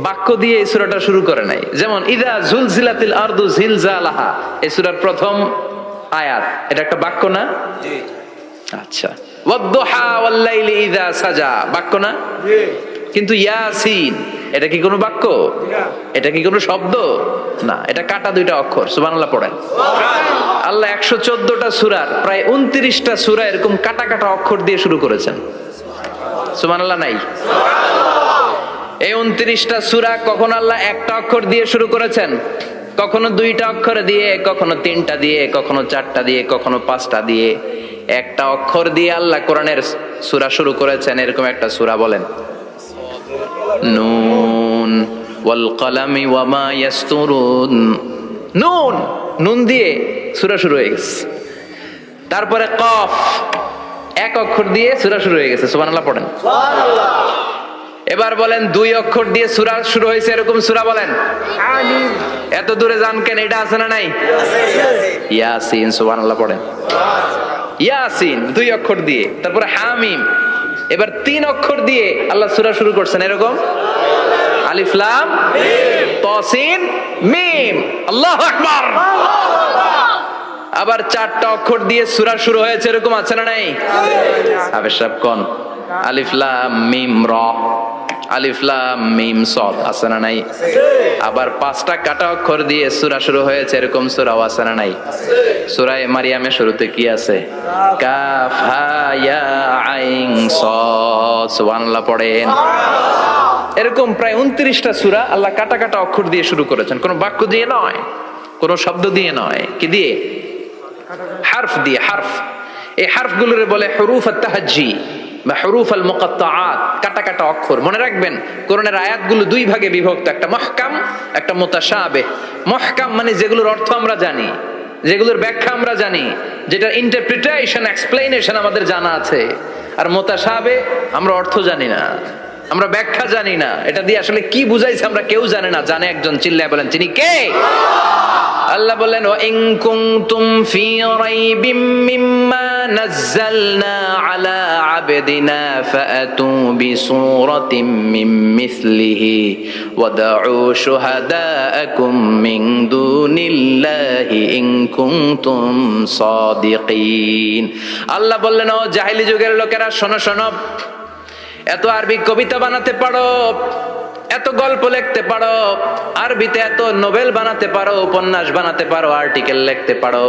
বাক্য দিয়ে এই সূরাটা শুরু করে নাই। যেমন ইযা জুলজিলাতিল আরদু জিলজালাহা, এই সূরার প্রথম আয়াত, এটা একটা বাক্য না? জি। আচ্ছা। ওয়াদ-দুহা ওয়াল-লাইলি ইযা সাজা, বাক্য না? জি। কিন্তু ইয়াসিন এটা কি কোনো বাক্য? এটা কি কোনো শব্দ? না, এটা কাটা 2টা অক্ষর। সুবহানাল্লাহ পড়েন। আল্লাহ 114টা সূরার প্রায় 29টা সূরা এরকম কাটা কাটা অক্ষর দিয়ে শুরু করেছেন। সুবহানাল্লাহ নাই? এই 29টা সূরা কখনো আল্লাহ একটা অক্ষর দিয়ে শুরু করেছেন, কখনো 2টা অক্ষর দিয়ে, কখনো 3টা দিয়ে, কখনো 4টা দিয়ে, কখনো 5টা দিয়ে। একটা অক্ষর দিয়ে আল্লাহ কোরআনের সূরা শুরু করেছেন। এরকম একটা সূরা বলেন, নুন ওয়াল কলামি ওয়া মা ইয়াসতুরুন। নুন, নুন দিয়ে সূরা শুরু হয়ে গেছে। তারপরে কফ, এক অক্ষর দিয়ে সূরা শুরু হয়ে গেছে। সুবহানাল্লাহ পড়েন। সুবহানাল্লাহ। এবার বলেন 2 অক্ষর দিয়ে সূরা শুরু হয়েছে এরকম সূরা বলেন। আমিন। এত দূরে যান কেন? এটা আছে না নাই? ইয়াসিন। সুবহানাল্লাহ পড়েন। ইয়াসিন 2 অক্ষর দিয়ে। তারপরে হামিম। এবার 3 অক্ষর দিয়ে আল্লাহ সূরা শুরু করছেন এরকম, আলিফ লাম মিম তা সিন মিম। আল্লাহু আকবার। আবার 4টা অক্ষর দিয়ে সূরা শুরু হয়েছে এরকম আছে না নাই? আবে সব কোন? আলিফ লাম মিম র, আলিফ লাম মিম সাদ আছে না নাই? আবার 5টা কাটা অক্ষর দিয়ে সূরা শুরু হয়েছে এরকম সূরাও আছে না নাই? সূরা মারিয়ামের শুরুতে কি আছে? কাফ হা ইয়া আইন সাদ। সুবহানাল্লাহ পড়েন। এরকম প্রায় 29টা সূরা আল্লাহ কাটা কাটা অক্ষর দিয়ে শুরু করেছেন। কোনো বাক্য দিয়ে নয়, কোনো শব্দ দিয়ে নয়। কি দিয়ে? হারফ দিয়ে। হারফ, এই হারফগুলোরে বলে হুরুফ আত-তাহাজ্জি বা হুরুফ আল মুকাত্তাআত, কাটা কাটা অক্ষর। মনে রাখবেন কোরআনের আয়াতগুলো 2 ভাগে বিভক্ত, একটা মুহকাম, একটা মুতাশাবিহ। মুহকাম মানে যেগুলোর অর্থ আমরা জানি, যেগুলোর ব্যাখ্যা আমরা জানি, যেটার ইন্টারপ্রিটেশন, এক্সপ্লেনেশন আমাদের জানা আছে। আর মুতাশাবিহ আমরা অর্থ জানি না। আমরা ব্যাখ্যা জানি না, এটা দিয়ে আসলে কি বুঝাইছে আমরা কেউ জানে না। জানে একজন, চিল্লায় বলেন তিনি কে? আল্লাহ বললেন ওয়া ইন কুনতুম ফি রাইবিম মিম্মা নাযালনা আলা আবদিনা ফাআতু বিসূরাতিম মিন মিসলিহি ওয়াদউ শুহাদাআকুম মিন দুনিল্লাহি ইন কুনতুম সাদিকিন। আল্লাহ বললেন ও জাহেলি যুগের লোকেরা, শোনো শোনো, এত আরবি কবিতা বানাতে পারো, এত গল্প লিখতে পারো, আরবিতে এত নোবেল বানাতে পারো, উপন্যাস বানাতে পারো, আর্টিকেল লিখতে পারো,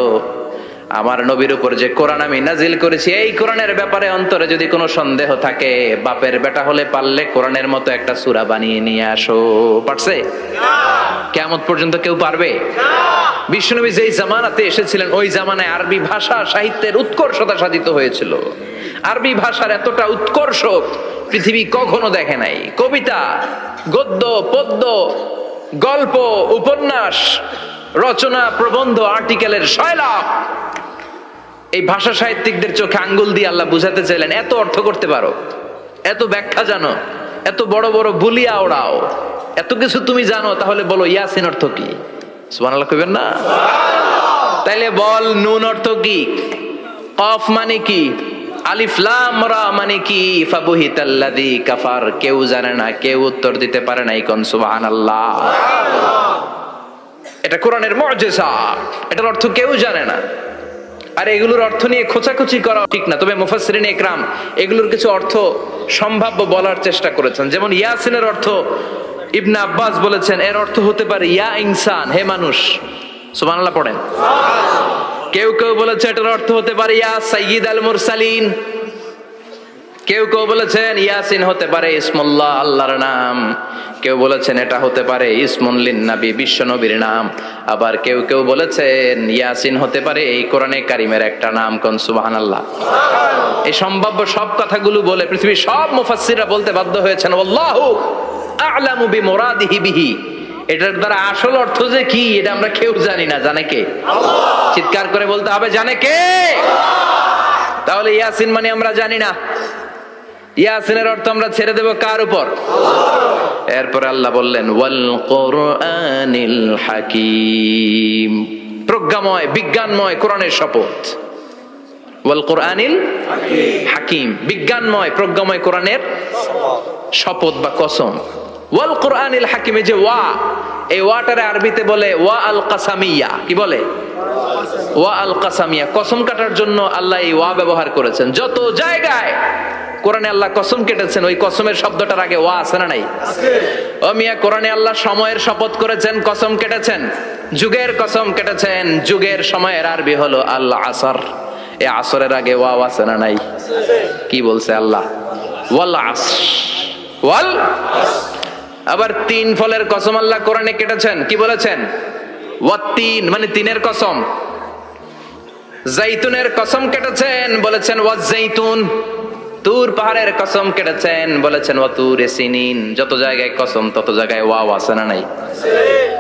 আমার নবীর উপর যে কোরআন আমি নাজিল করেছি এই কোরআনের ব্যাপারে অন্তরে যদি কোনো সন্দেহ থাকে, বাপের বেটা হলে পারলে কোরআনের মতো একটা সূরা বানিয়ে নিয়ে আসো। পারছে? কিয়ামত পর্যন্ত কেউ পারবে? বিশ্বনবী যেই জামানাতে এসেছিলেন ওই জামানায় আরবি ভাষা সাহিত্যের উৎকর্ষতা সাধিত হয়েছিল। আরবি ভাষার এতটা উৎকর্ষ পৃথিবী কখনো দেখে নাই। কবিতা, গদ্য, পদ্য, গল্প, উপন্যাস, রচনা, প্রবন্ধ, আর্টিকেলের শৈলাপ। এই ভাষা সাহিত্যিকদের চোখে আঙ্গুল দিয়ে আল্লাহ বুঝাতে চাইলেন, এত অর্থ করতে পারো, এত ব্যাখ্যা জানো, এত বড় বড় বুলিয়া ওড়াও, এত কিছু তুমি জানো, তাহলে বলো ইয়াসিন অর্থ কি? সুবহানাল্লাহ কইবেন না? তাইলে বল নুন অর্থ কি, কফ মানে কি, আলিফ লাম রা মানে কি, ফাবুহিতাল্লাযী কাফার। কেউ জানে না, কেউ উত্তর দিতে পারে না। কোন সুবহানাল্লাহ। এটা কোরআনের মুজিজা, এটার অর্থ কেউ জানে না। আর এগুলোর অর্থ নিয়ে খোঁচাখুচি করা ঠিক না। তবে মুফাসসিরিন ইকরাম এগুলোর কিছু অর্থ সম্ভাব্য বলার চেষ্টা করেছেন। যেমন ইয়াসিনের অর্থ ইবনে আব্বাস বলেছেন এর অর্থ হতে পারে ইয়া ইনসান, হে মানুষ। সুবহানাল্লাহ পড়েন। কেউ কেউ বলেছে এটার অর্থ হতে পারে ইয়া সাইয়্যিদ আল মুরসালিন। কেউ কেউ বলেছেন ইয়াসিন হতে পারে ইসমুল্লাহ, আল্লাহর নাম। কেউ বলেছেন এটা হতে পারে ইসমুন লিন নবী, বিশ্ব নবীর নাম। আবার কেউ কেউ বলেছেন ইয়াসিন হতে পারে এই কোরআনে কারিমের একটা নাম। কোন সুবহানাল্লাহ। এই সম্ভাব্য সব কথাগুলো বলে পৃথিবীর সব মুফাসসিররা বলতে বাধ্য হয়েছেন আল্লাহু আ'লামু বিমুরাদিহি বিহি। এটার দ্বারা আসল অর্থ যে কি এটা আমরা কেউ জানি না। জানে কে? আল্লাহ। চিৎকার করে বলতে হবে জানে কে? তাহলে ইয়াসিন মানে আমরা জানি না। ইয়াসিনের অর্থ আমরা ছেড়ে দেব কার উপর? আল্লাহ। এরপর আল্লাহ বললেন ওয়াল কুরআনিল হাকীম, প্রজ্ঞাময় বিজ্ঞানময় কোরআনের শপথ। ওয়াল কুরআনিল হাকীম, বিজ্ঞানময় প্রজ্ঞাময় কোরআনের শপথ বা কসম। ওয়াল কুরআনিল হাকিমে যে ওয়া, এই ওয়াটারে আরবিতে বলে ওয়া আল কাসামিয়া। কি বলে? ওয়া আল কাসামিয়া, কসম কাটার জন্য আল্লাহ এই ওয়া ব্যবহার করেছেন। যত জায়গায় কোরআনে আল্লাহ কসম কেটেছেন ওই কসমের শব্দটার আগে ওয়া আছে না নাই? আছে। ও মিয়া, কোরআনে আল্লাহ সময়ের শপথ করেছেন, কসম কেটেছেন, যুগের কসম কেটেছেন। যুগের সময়ের আরবি হলো আল আসর। এই আসরের আগে ওয়া আছে না নাই? কি বলছে আল্লাহ? ওয়াল আসর, ওয়াল। আবার তিন ফলের কসম আল্লাহ কোরআনে কেটেছেন। কি বলেছেন? ওয়াত্তিন মানে তিনের কসম। জাইতুনের কসম কেটেছেন, বলেছেন ওয়াজ্জাইতুন। তুর পাহাড়ের কসম কেটেছেন, বলেছেন ওয়াতুর সিনিন। যত জায়গায় কসম তত জায়গায় ওয়াও আছে না নাই?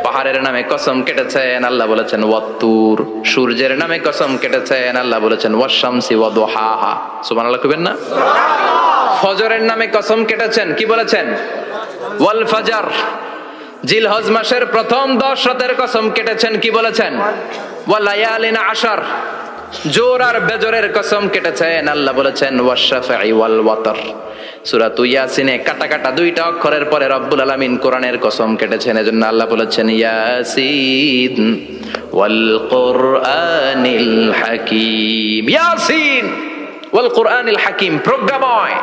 পাহাড়ের নামে কসম কেটেছেন, আল্লাহ বলেছেন ওয়াতুর। সূর্যের নামে কসম কেটেছেন, আল্লাহ বলেছেন ওয়াশ-শামসি ওয়াদুহাহা। সুবহানাল্লাহ কইবেন না? ফজরের নামে কসম কেটেছেন, কি বলেছেন? ওয়াল ফাজর। জিলহজ মাসের প্রথম 10 রাতের কসম কেটেছেন, কি বলেছেন? ওয়া লায়ালিন আশর। জোর আর বেজরের কসম কেটেছেন, আল্লাহ বলেছেন ওয়াশ-শাফঈ ওয়াল ওয়াতর। সূরা ইয়াসিনে কাটা কাটা দুইটা অক্ষরের পরে রব্বুল আলামিন কোরআনের কসম কেটেছেন। এজন্য আল্লাহ বলেছেন ইয়াসিন ওয়াল কুরআনিল হাকীম। ইয়াসিন ওয়াল কুরআনিল হাকীম, প্রজ্ঞাময়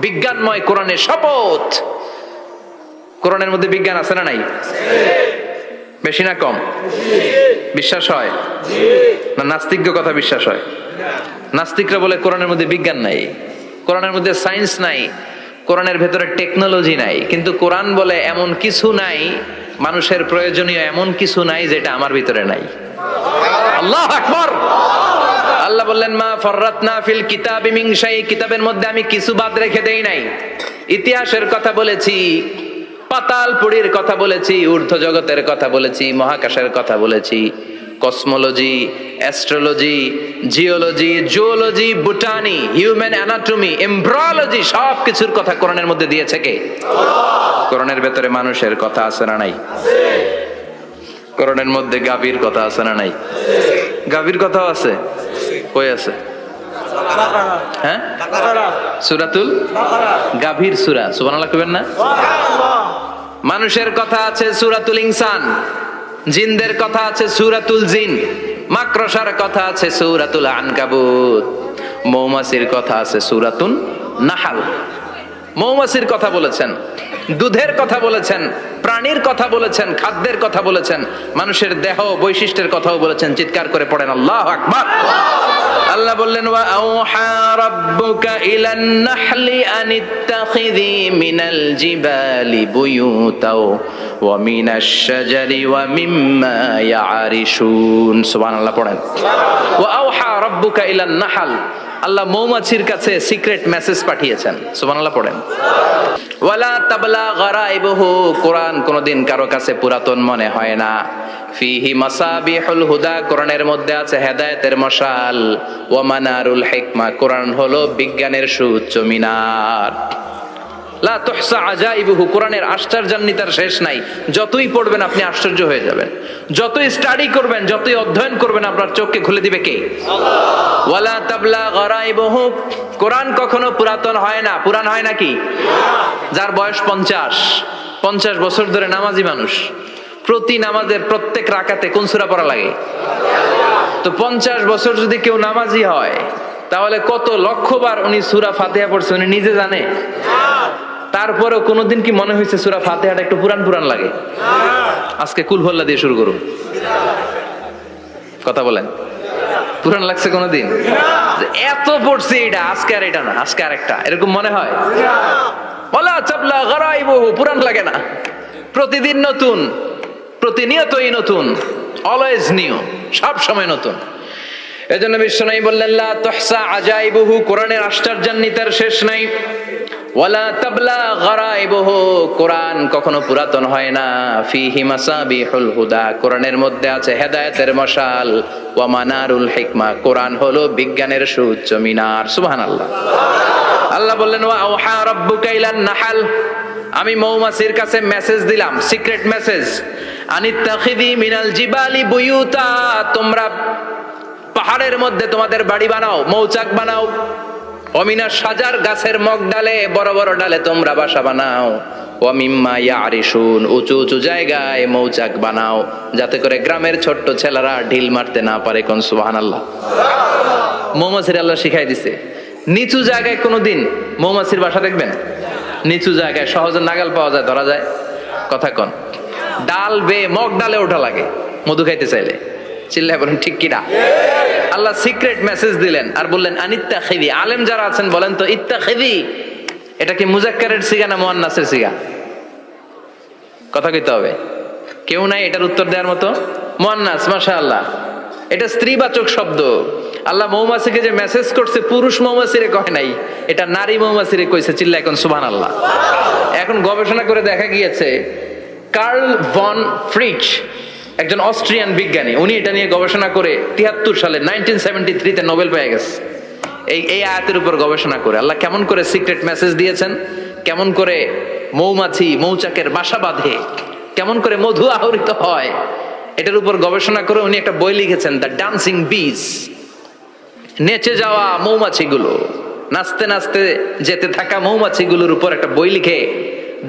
বিজ্ঞানময় কোরআনের শপথ। কোরআনের মধ্যে বিজ্ঞান আছে না নাই? বেশি না কম? বিশ্বাস হয় না? নাস্তিক কথা বিশ্বাস হয়? নাস্তিকরা বলে কোরআনের মধ্যে বিজ্ঞান নাই, কোরআনের মধ্যে সায়েন্স নাই, কোরআনের ভেতরে টেকনোলজি নাই। কিন্তু কোরআন বলে এমন কিছু নাই, মানুষের প্রয়োজনীয় এমন কিছু নাই যেটা আমার ভিতরে নাই। আল্লাহু আকবার। আল্লাহ বললেন মা ফাররাতনা ফিল কিতাবি মিন শাই, কিতাবের মধ্যে আমি কিছু বাদ রেখে দেই নাই। ইতিহাসের কথা বলেছি, পাতাল পুরীর কথা বলেছি, ঊর্ধ্ব জগতের কথা বলেছি, মহাকাশের কথা বলেছি, cosmology, astrology, geology, zoology, botany, human anatomy, embryology, সব কিছুর কথা কোরআনের মধ্যে দিয়েছে কে? কোরআনের ভেতরে মানুষের কথা আছে না নাই? কোরআনের মধ্যে গাভীর কথা আছে না নাই? গাভীর কথাও আছে। কই আছে? হ্যাঁ, সূরাতুল গাভীর সূরা। সুবহানাল্লাহ কইবেন না? মানুষের কথা আছে সূরাতুল ইনসান, জিনদের কথা আছে সূরাতুল জিন, মাকড়সার কথা আছে সূরাতুল আনকাবুত, মৌমাছির কথা আছে সূরাতুন নাহাল। মৌমাছির কথা বলেছেন, দুধের কথা বলেছেন, প্রাণীর কথা বলেছেন, খাদ্যের কথা বলেছেন, মানুষের দেহ বৈশিষ্ট্যের কথাও বলেছেন। চিৎকার করে পড়েন আল্লাহু আকবার। আল্লাহ বললেন ওয়া আওহা রাব্বুকা ইলান নাহলি আনিত্তাখিযি মিনাল জিবালি বুয়ুতাও ওয়া মিনাশ শাজারি ওয়া মিম্মা ইয়ারিশুন। সুবহানাল্লাহ পড়েন। ওয়া আওহা রাব্বুকা ইলান নাহল, আল্লাহ মৌমাছির কাছে সিক্রেট মেসেজ পাঠিয়েছেন। সুবহানাল্লাহ পড়েন। ওয়ালা তাবলা গারাইবহু, কোরআন কোনদিন কারো কাছে পুরাতন মনে হয় না। ফিহি মাসাবিহুল হুদা, কোরআনের মধ্যে আছে হেদায়েতের মশাল। ওয়া মানারুল হিকমা, কোরআন হলো বিজ্ঞানের সুউচ্চ মিনার। লা তুহসা আজাইবুহু, কোরআনের আশ্চর্যান্বিতার শেষ নাই। যতই পড়বেন আপনি আশ্চর্য হয়ে যাবেন, যতই স্টাডি করবেন, যতই অধ্যয়ন করবেন, আপনার চোখকে খুলে দিবে কে? আল্লাহ। ওয়ালা তাবলা গারাইবুহু, কোরআন কখনো পুরাতন হয় না। পুরান হয় নাকি? যার বয়স 50 বছর ধরে নামাজি মানুষ, প্রতি নামাজের প্রত্যেক রাকাতে কোন সূরা পড়া লাগে? তো 50 বছর যদি কেউ নামাজি হয়, তাহলে কত লক্ষবার উনি সূরা ফাতিহা পড়ছে উনি নিজে জানে? তারপরেও কোনোদিন কি মনে হয়েছে সূরা ফাতিহাটা একটু পুরান পুরান লাগে? আজকে কুল হল্লা দিয়ে শুরু করুন। কথা বলেন, পুরান লাগছে কোনোদিন? এত পড়ছে এটা, আজকে আর এটা না, আজকে আর একটা, এরকম মনে হয়? ওয়ালা তাবলা গারাইবুহু, পুরান লাগে না। প্রতিদিন নতুন, প্রতিনিয়তই নতুন, অলওয়েজ নিউ, সব সময় নতুন। এজন্য বিশ্বনবী বললেন লা তুহসা আজাইবুহু, কোরআনের আশ্চর্যান্বিতার শেষ নাই। ওয়ালা তাবলা গারাইবুহু, কোরআন কখনো পুরাতন হয় না। ফিহি মাসাবিহুল হুদা, কোরআনের মধ্যে আছে হেদায়েতের মশাল। ওয়া মানারুল হিকমা, কোরআন হলো বিজ্ঞানের সুউচ্চ মিনার। সুবহানাল্লাহ। আল্লাহ বললেন ওয়া আওহা রাব্বুকা ইলান নাহাল, আমি মৌমাছির কাছে মেসেজ দিলাম, সিক্রেট মেসেজ। আনিত্তাখিযি মিনাল জিবালি বুয়ুতা, তোমরা পাহাড়ের মধ্যে তোমাদের বাড়ি বানাও, মৌচাক বানাও। অমিনা সাজার, গাছের মগ ডালে, বড় বড় ডালে তোমরা বাসা বানাও। ওয়া মিম্মা ইয়ারিশুন, উঁচু উঁচু জায়গায় মৌচাক বানাও, যাতে করে গ্রামের ছোট্ট ছেলেরা ঢিল মারতে না পারে। কোন সুবহানাল্লাহ। মৌমাছির আল্লাহ শিখাই দিছে। নিচু জায়গায় কোনোদিন মৌমাছির বাসা দেখবেন? নিচু জায়গায় সহজে নাগাল পাওয়া যায়, ধরা যায়। কথা কন। ডাল বে মগ ডালে ওঠা লাগে মধু খাইতে চাইলে। চিল্লায় বলেন ঠিক কিনা? আল্লাহ সিক্রেট মেসেজ দিলেন আর বললেন আনিত্তাখিযি। আলেম যারা আছেন বলেন তো, ইত্তাখিযি এটা কি মুজাক্কারের সিগা না মুয়ান্নাসের সিগা? কথা কইতে হবে। কেউ নাই এটার উত্তর দেওয়ার মতো? মুয়ান্নাস, মাশাআল্লাহ। এটা স্ত্রীবাচক শব্দ। আল্লাহ মৌমাছিকে যে মেসেজ করছে পুরুষ মৌমাছিরে কয় নাই, এটা নারী মৌমাছিরে কইছে। চিল্লা এখন সুবহানাল্লাহ। এখন গবেষণা করে দেখা গিয়েছে, কার্ল ভন ফ্রিচ একজন অস্ট্রিয়ান বিজ্ঞানী, উনি এটা নিয়ে গবেষণা করে 73 সালে 1973 নোবেল পেয়ে গেছে। এই আয়াতের উপর গবেষণা করে আল্লাহ কেমন করে সিক্রেট মেসেজ দিয়েছেন, কেমন করে মৌমাছি মৌচাকের বাসা বাঁধে, কেমন করে মধু আহরিত হয়, এটার উপর গবেষণা করে উনি একটা বই লিখেছেন, দ্য ডান্সিং বিজ। নেচে যাওয়া মৌমাছিগুলো, নাচতে নাচতে যেতে থাকা মৌমাছিগুলোর উপর একটা বই লিখে,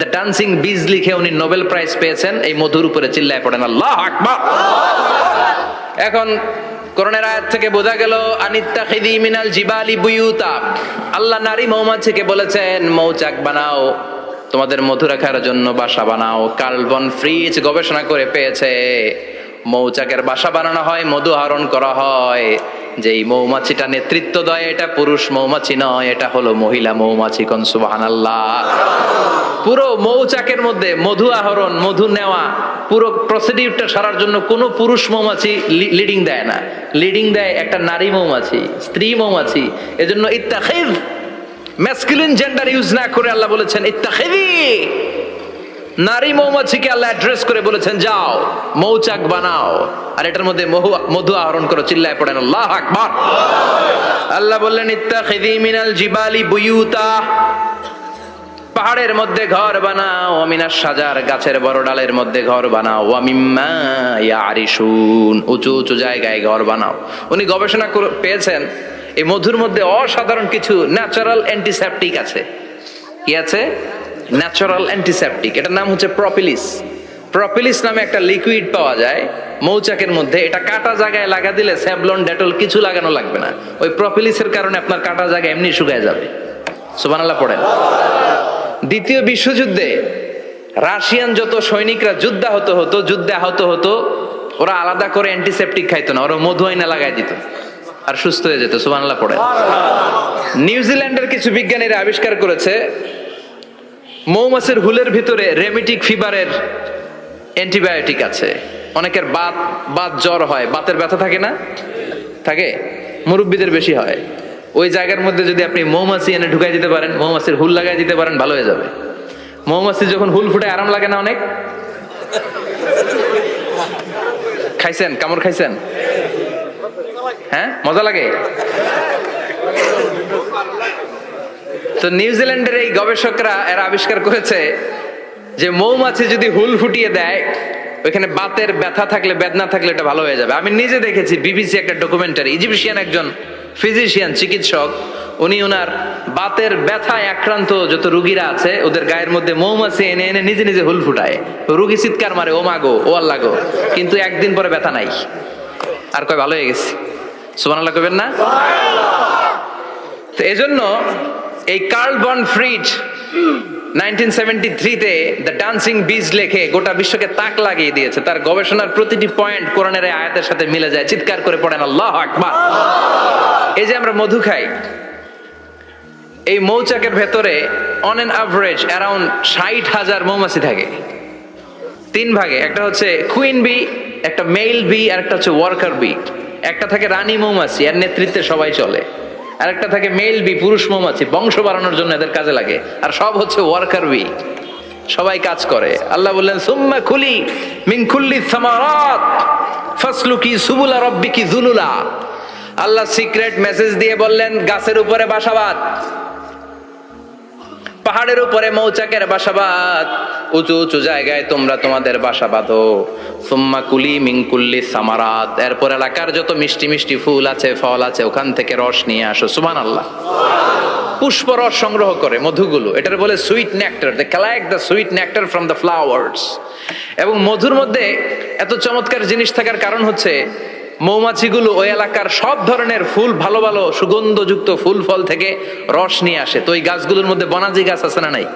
দ্য ডান্সিং বিজ লিখে উনি নোবেল প্রাইজ পেয়েছেন এই মধুর উপরে। চিল্লায় পড়েন আল্লাহু আকবার। এখন কোরআনের আয়াত থেকে বোঝা গেল আনিত্তাখিযি মিনাল জিবালি বুয়ুতা, আল্লাহ নারী মৌমাছিকে বলেছেন মৌচাক বানাও, তোমাদের মধু রাখার জন্য বাসা বানাও। কার্ল ভন ফ্রিচ গবেষণা করে পেয়েছে মৌচাকের বাসা বানানো হয়, মধু আহরণ করা হয়, যেই মৌমাছিটা নেতৃত্ব দেয় এটা পুরুষ মৌমাছি নয়, এটা হলো মহিলা মৌমাছি। কোন সুবহানাল্লাহ। পুরো মৌচাকের মধ্যে মধু আহরণ, মধু নেওয়া, পুরো প্রসিডিউরটা সারার জন্য কোনো পুরুষ মৌমাছি লিডিং দেয় না, লিডিং দেয় একটা নারী মৌমাছি, স্ত্রী মৌমাছি। এজন্য ইত্তাখিয, ম্যাসকুলিন জেন্ডার ইউজ না করে আল্লাহ বলেছেন ইত্তাখিযি, নারী মৌমাছিকে আল্লাহ অ্যাড্রেস করে বলেছেন যাও মৌচাক বানাও আর এটার মধ্যে মধু আহরণ করো, চিল্লায় পড়েন আল্লাহু আকবার। আল্লাহ বললেন ইত্তাখিযী মিনাল জিবালি বুয়ুতা, পাহাড়ের মধ্যে ঘর বানাও, মিনাশ শাজার গাছের বড় ডালের মধ্যে ঘর বানাও, ওয়া মিম্মা ইয়ারিশুন উঁচু উঁচু জায়গায় ঘর বানাও। উনি গবেষণা পেয়েছেন এই মধুর মধ্যে অসাধারণ কিছু ন্যাচারাল অ্যান্টিসেপটিক আছে। কি আছে? Natural antiseptic. এটার নাম হচ্ছে প্রপিলিস। প্রপিলিস নামে একটা লিকুইড পাওয়া যায় মৌচাকের মধ্যে। এটা কাটা জায়গায় লাগা দিলে স্যাভলন ডেটল কিছু লাগানো লাগবে না। ওই প্রপিলিসের কারণে আপনার কাটা জায়গা এমনি শুকায় যাবে। সুবহানাল্লাহ পড়েন। দ্বিতীয় বিশ্বযুদ্ধে রাশিয়ান যত সৈনিকরা যুদ্ধে আহত হতো ওরা আলাদা করে অ্যান্টিসেপটিক খাইতো না, ওরা মধু আইনা লাগাই দিত আর সুস্থ হয়ে যেত। সুবহানাল্লাহ পড়েন। নিউজিল্যান্ডের কিছু বিজ্ঞানীরা আবিষ্কার করেছে মৌমাছির হুলের ভিতরে রেমিটিক ফিভারের অ্যান্টিবায়োটিক আছে। অনেকের বাত জ্বর হয়, বাতের ব্যথা থাকে না? থাকে, মুরব্বীদের বেশি হয়। ওই জায়গার মধ্যে যদি আপনি মৌমাছি এনে ঢুকাই দিতে পারেন, মৌমাছির হুল লাগাই দিতে পারেন, ভালো হয়ে যাবে। মৌমাছি যখন হুল ফুটে আরাম লাগে না অনেক? খাইছেন? কামড় খাইছেন? হ্যাঁ, মজা লাগে। তো নিউজিল্যান্ডের এই গবেষকরা এরা আবিষ্কার করেছে যে মৌমাছি যদি হুল ফুটিয়ে দেয় ওইখানে বাতের ব্যথা থাকলে, বেদনা থাকলে এটা ভালো হয়ে যাবে। আমি নিজে দেখেছি, বিবিসি একটা ডকুমেন্টারি। ইজিপশিয়ান একজন ফিজিশিয়ান, চিকিৎসক, উনি ওনার বাতের ব্যথায় আক্রান্ত যত রুগীরা আছে ওদের গায়ের মধ্যে মৌমাছি এনে এনে নিজে নিজে হুল ফুটায়। রুগী চিৎকার মারে, ও মাগো, ও আল্লাহ গো, কিন্তু একদিন পরে ব্যথা নাই, আর কয় ভালো হয়ে গেছে। সুবহানাল্লাহ কইবেন না? তো এজন্য এই কার্ল বন ফ্রিজ 1973-তে দ্য ডান্সিং বিজ লেখে গোটা বিশ্বকে তাক লাগিয়ে দিয়েছে। তার গবেষণার প্রতিটি পয়েন্ট কোরআনের আয়াতের সাথে মিলে যায়। চিৎকার করে পড়েন আল্লাহু আকবার। এই যে আমরা মধু খাই, এই মৌচাকের ভেতরে অন এন অ্যাভারেজ অ্যারাউন্ড 60,000 মৌমাছি থাকে। তিন ভাগে, একটা হচ্ছে কুইন বি, একটা মেল বি, আর একটা হচ্ছে ওয়ার্কার বি। একটা থাকে রানী মৌমাছি, এর নেতৃত্বে সবাই চলে। আর একটা থাকে মেল বি, পুরুষ মৌমাছি, বংশ বাড়ানোর জন্য এদের কাজে লাগে। আর সব হচ্ছে ওয়ার্কার বি, সবাই কাজ করে। আল্লাহ বললেন সুম্মা কুলি মিন কুল্লি সামারাত ফাসলুকি সুবুলা রাব্বিকি যুলুলা। আল্লাহ সিক্রেট মেসেজ দিয়ে বললেন গাছের উপরে বাসাবাদ, পাহাড়ের উপরে মৌচাকের বাসাবাদ, উঁচু উঁচু জায়গায় তোমরা তোমাদের বাসা বাঁধো। সুম্মা কুলি মিন কুল্লি সামারাত, এরপর এলাকার যত মিষ্টি মিষ্টি ফুল আছে, ফল আছে, ওখান থেকে রস নিয়ে আসো। সুবহানাল্লাহ। পুষ্প রস সংগ্রহ করে মধুগুলো, এটার বলে sweet nectar. They collect the sweet nectar from the flowers. এবং মধুর মধ্যে এত চমৎকার জিনিস থাকার কারণ হচ্ছে মৌমাছিগুলো ওই এলাকার সব ধরনের ফুল, ভালো ভালো সুগন্ধযুক্ত ফুল ফল থেকে রস নিয়ে আসে। তো ওই গাছগুলোর মধ্যে বনাজি গাছ আছে না নাই?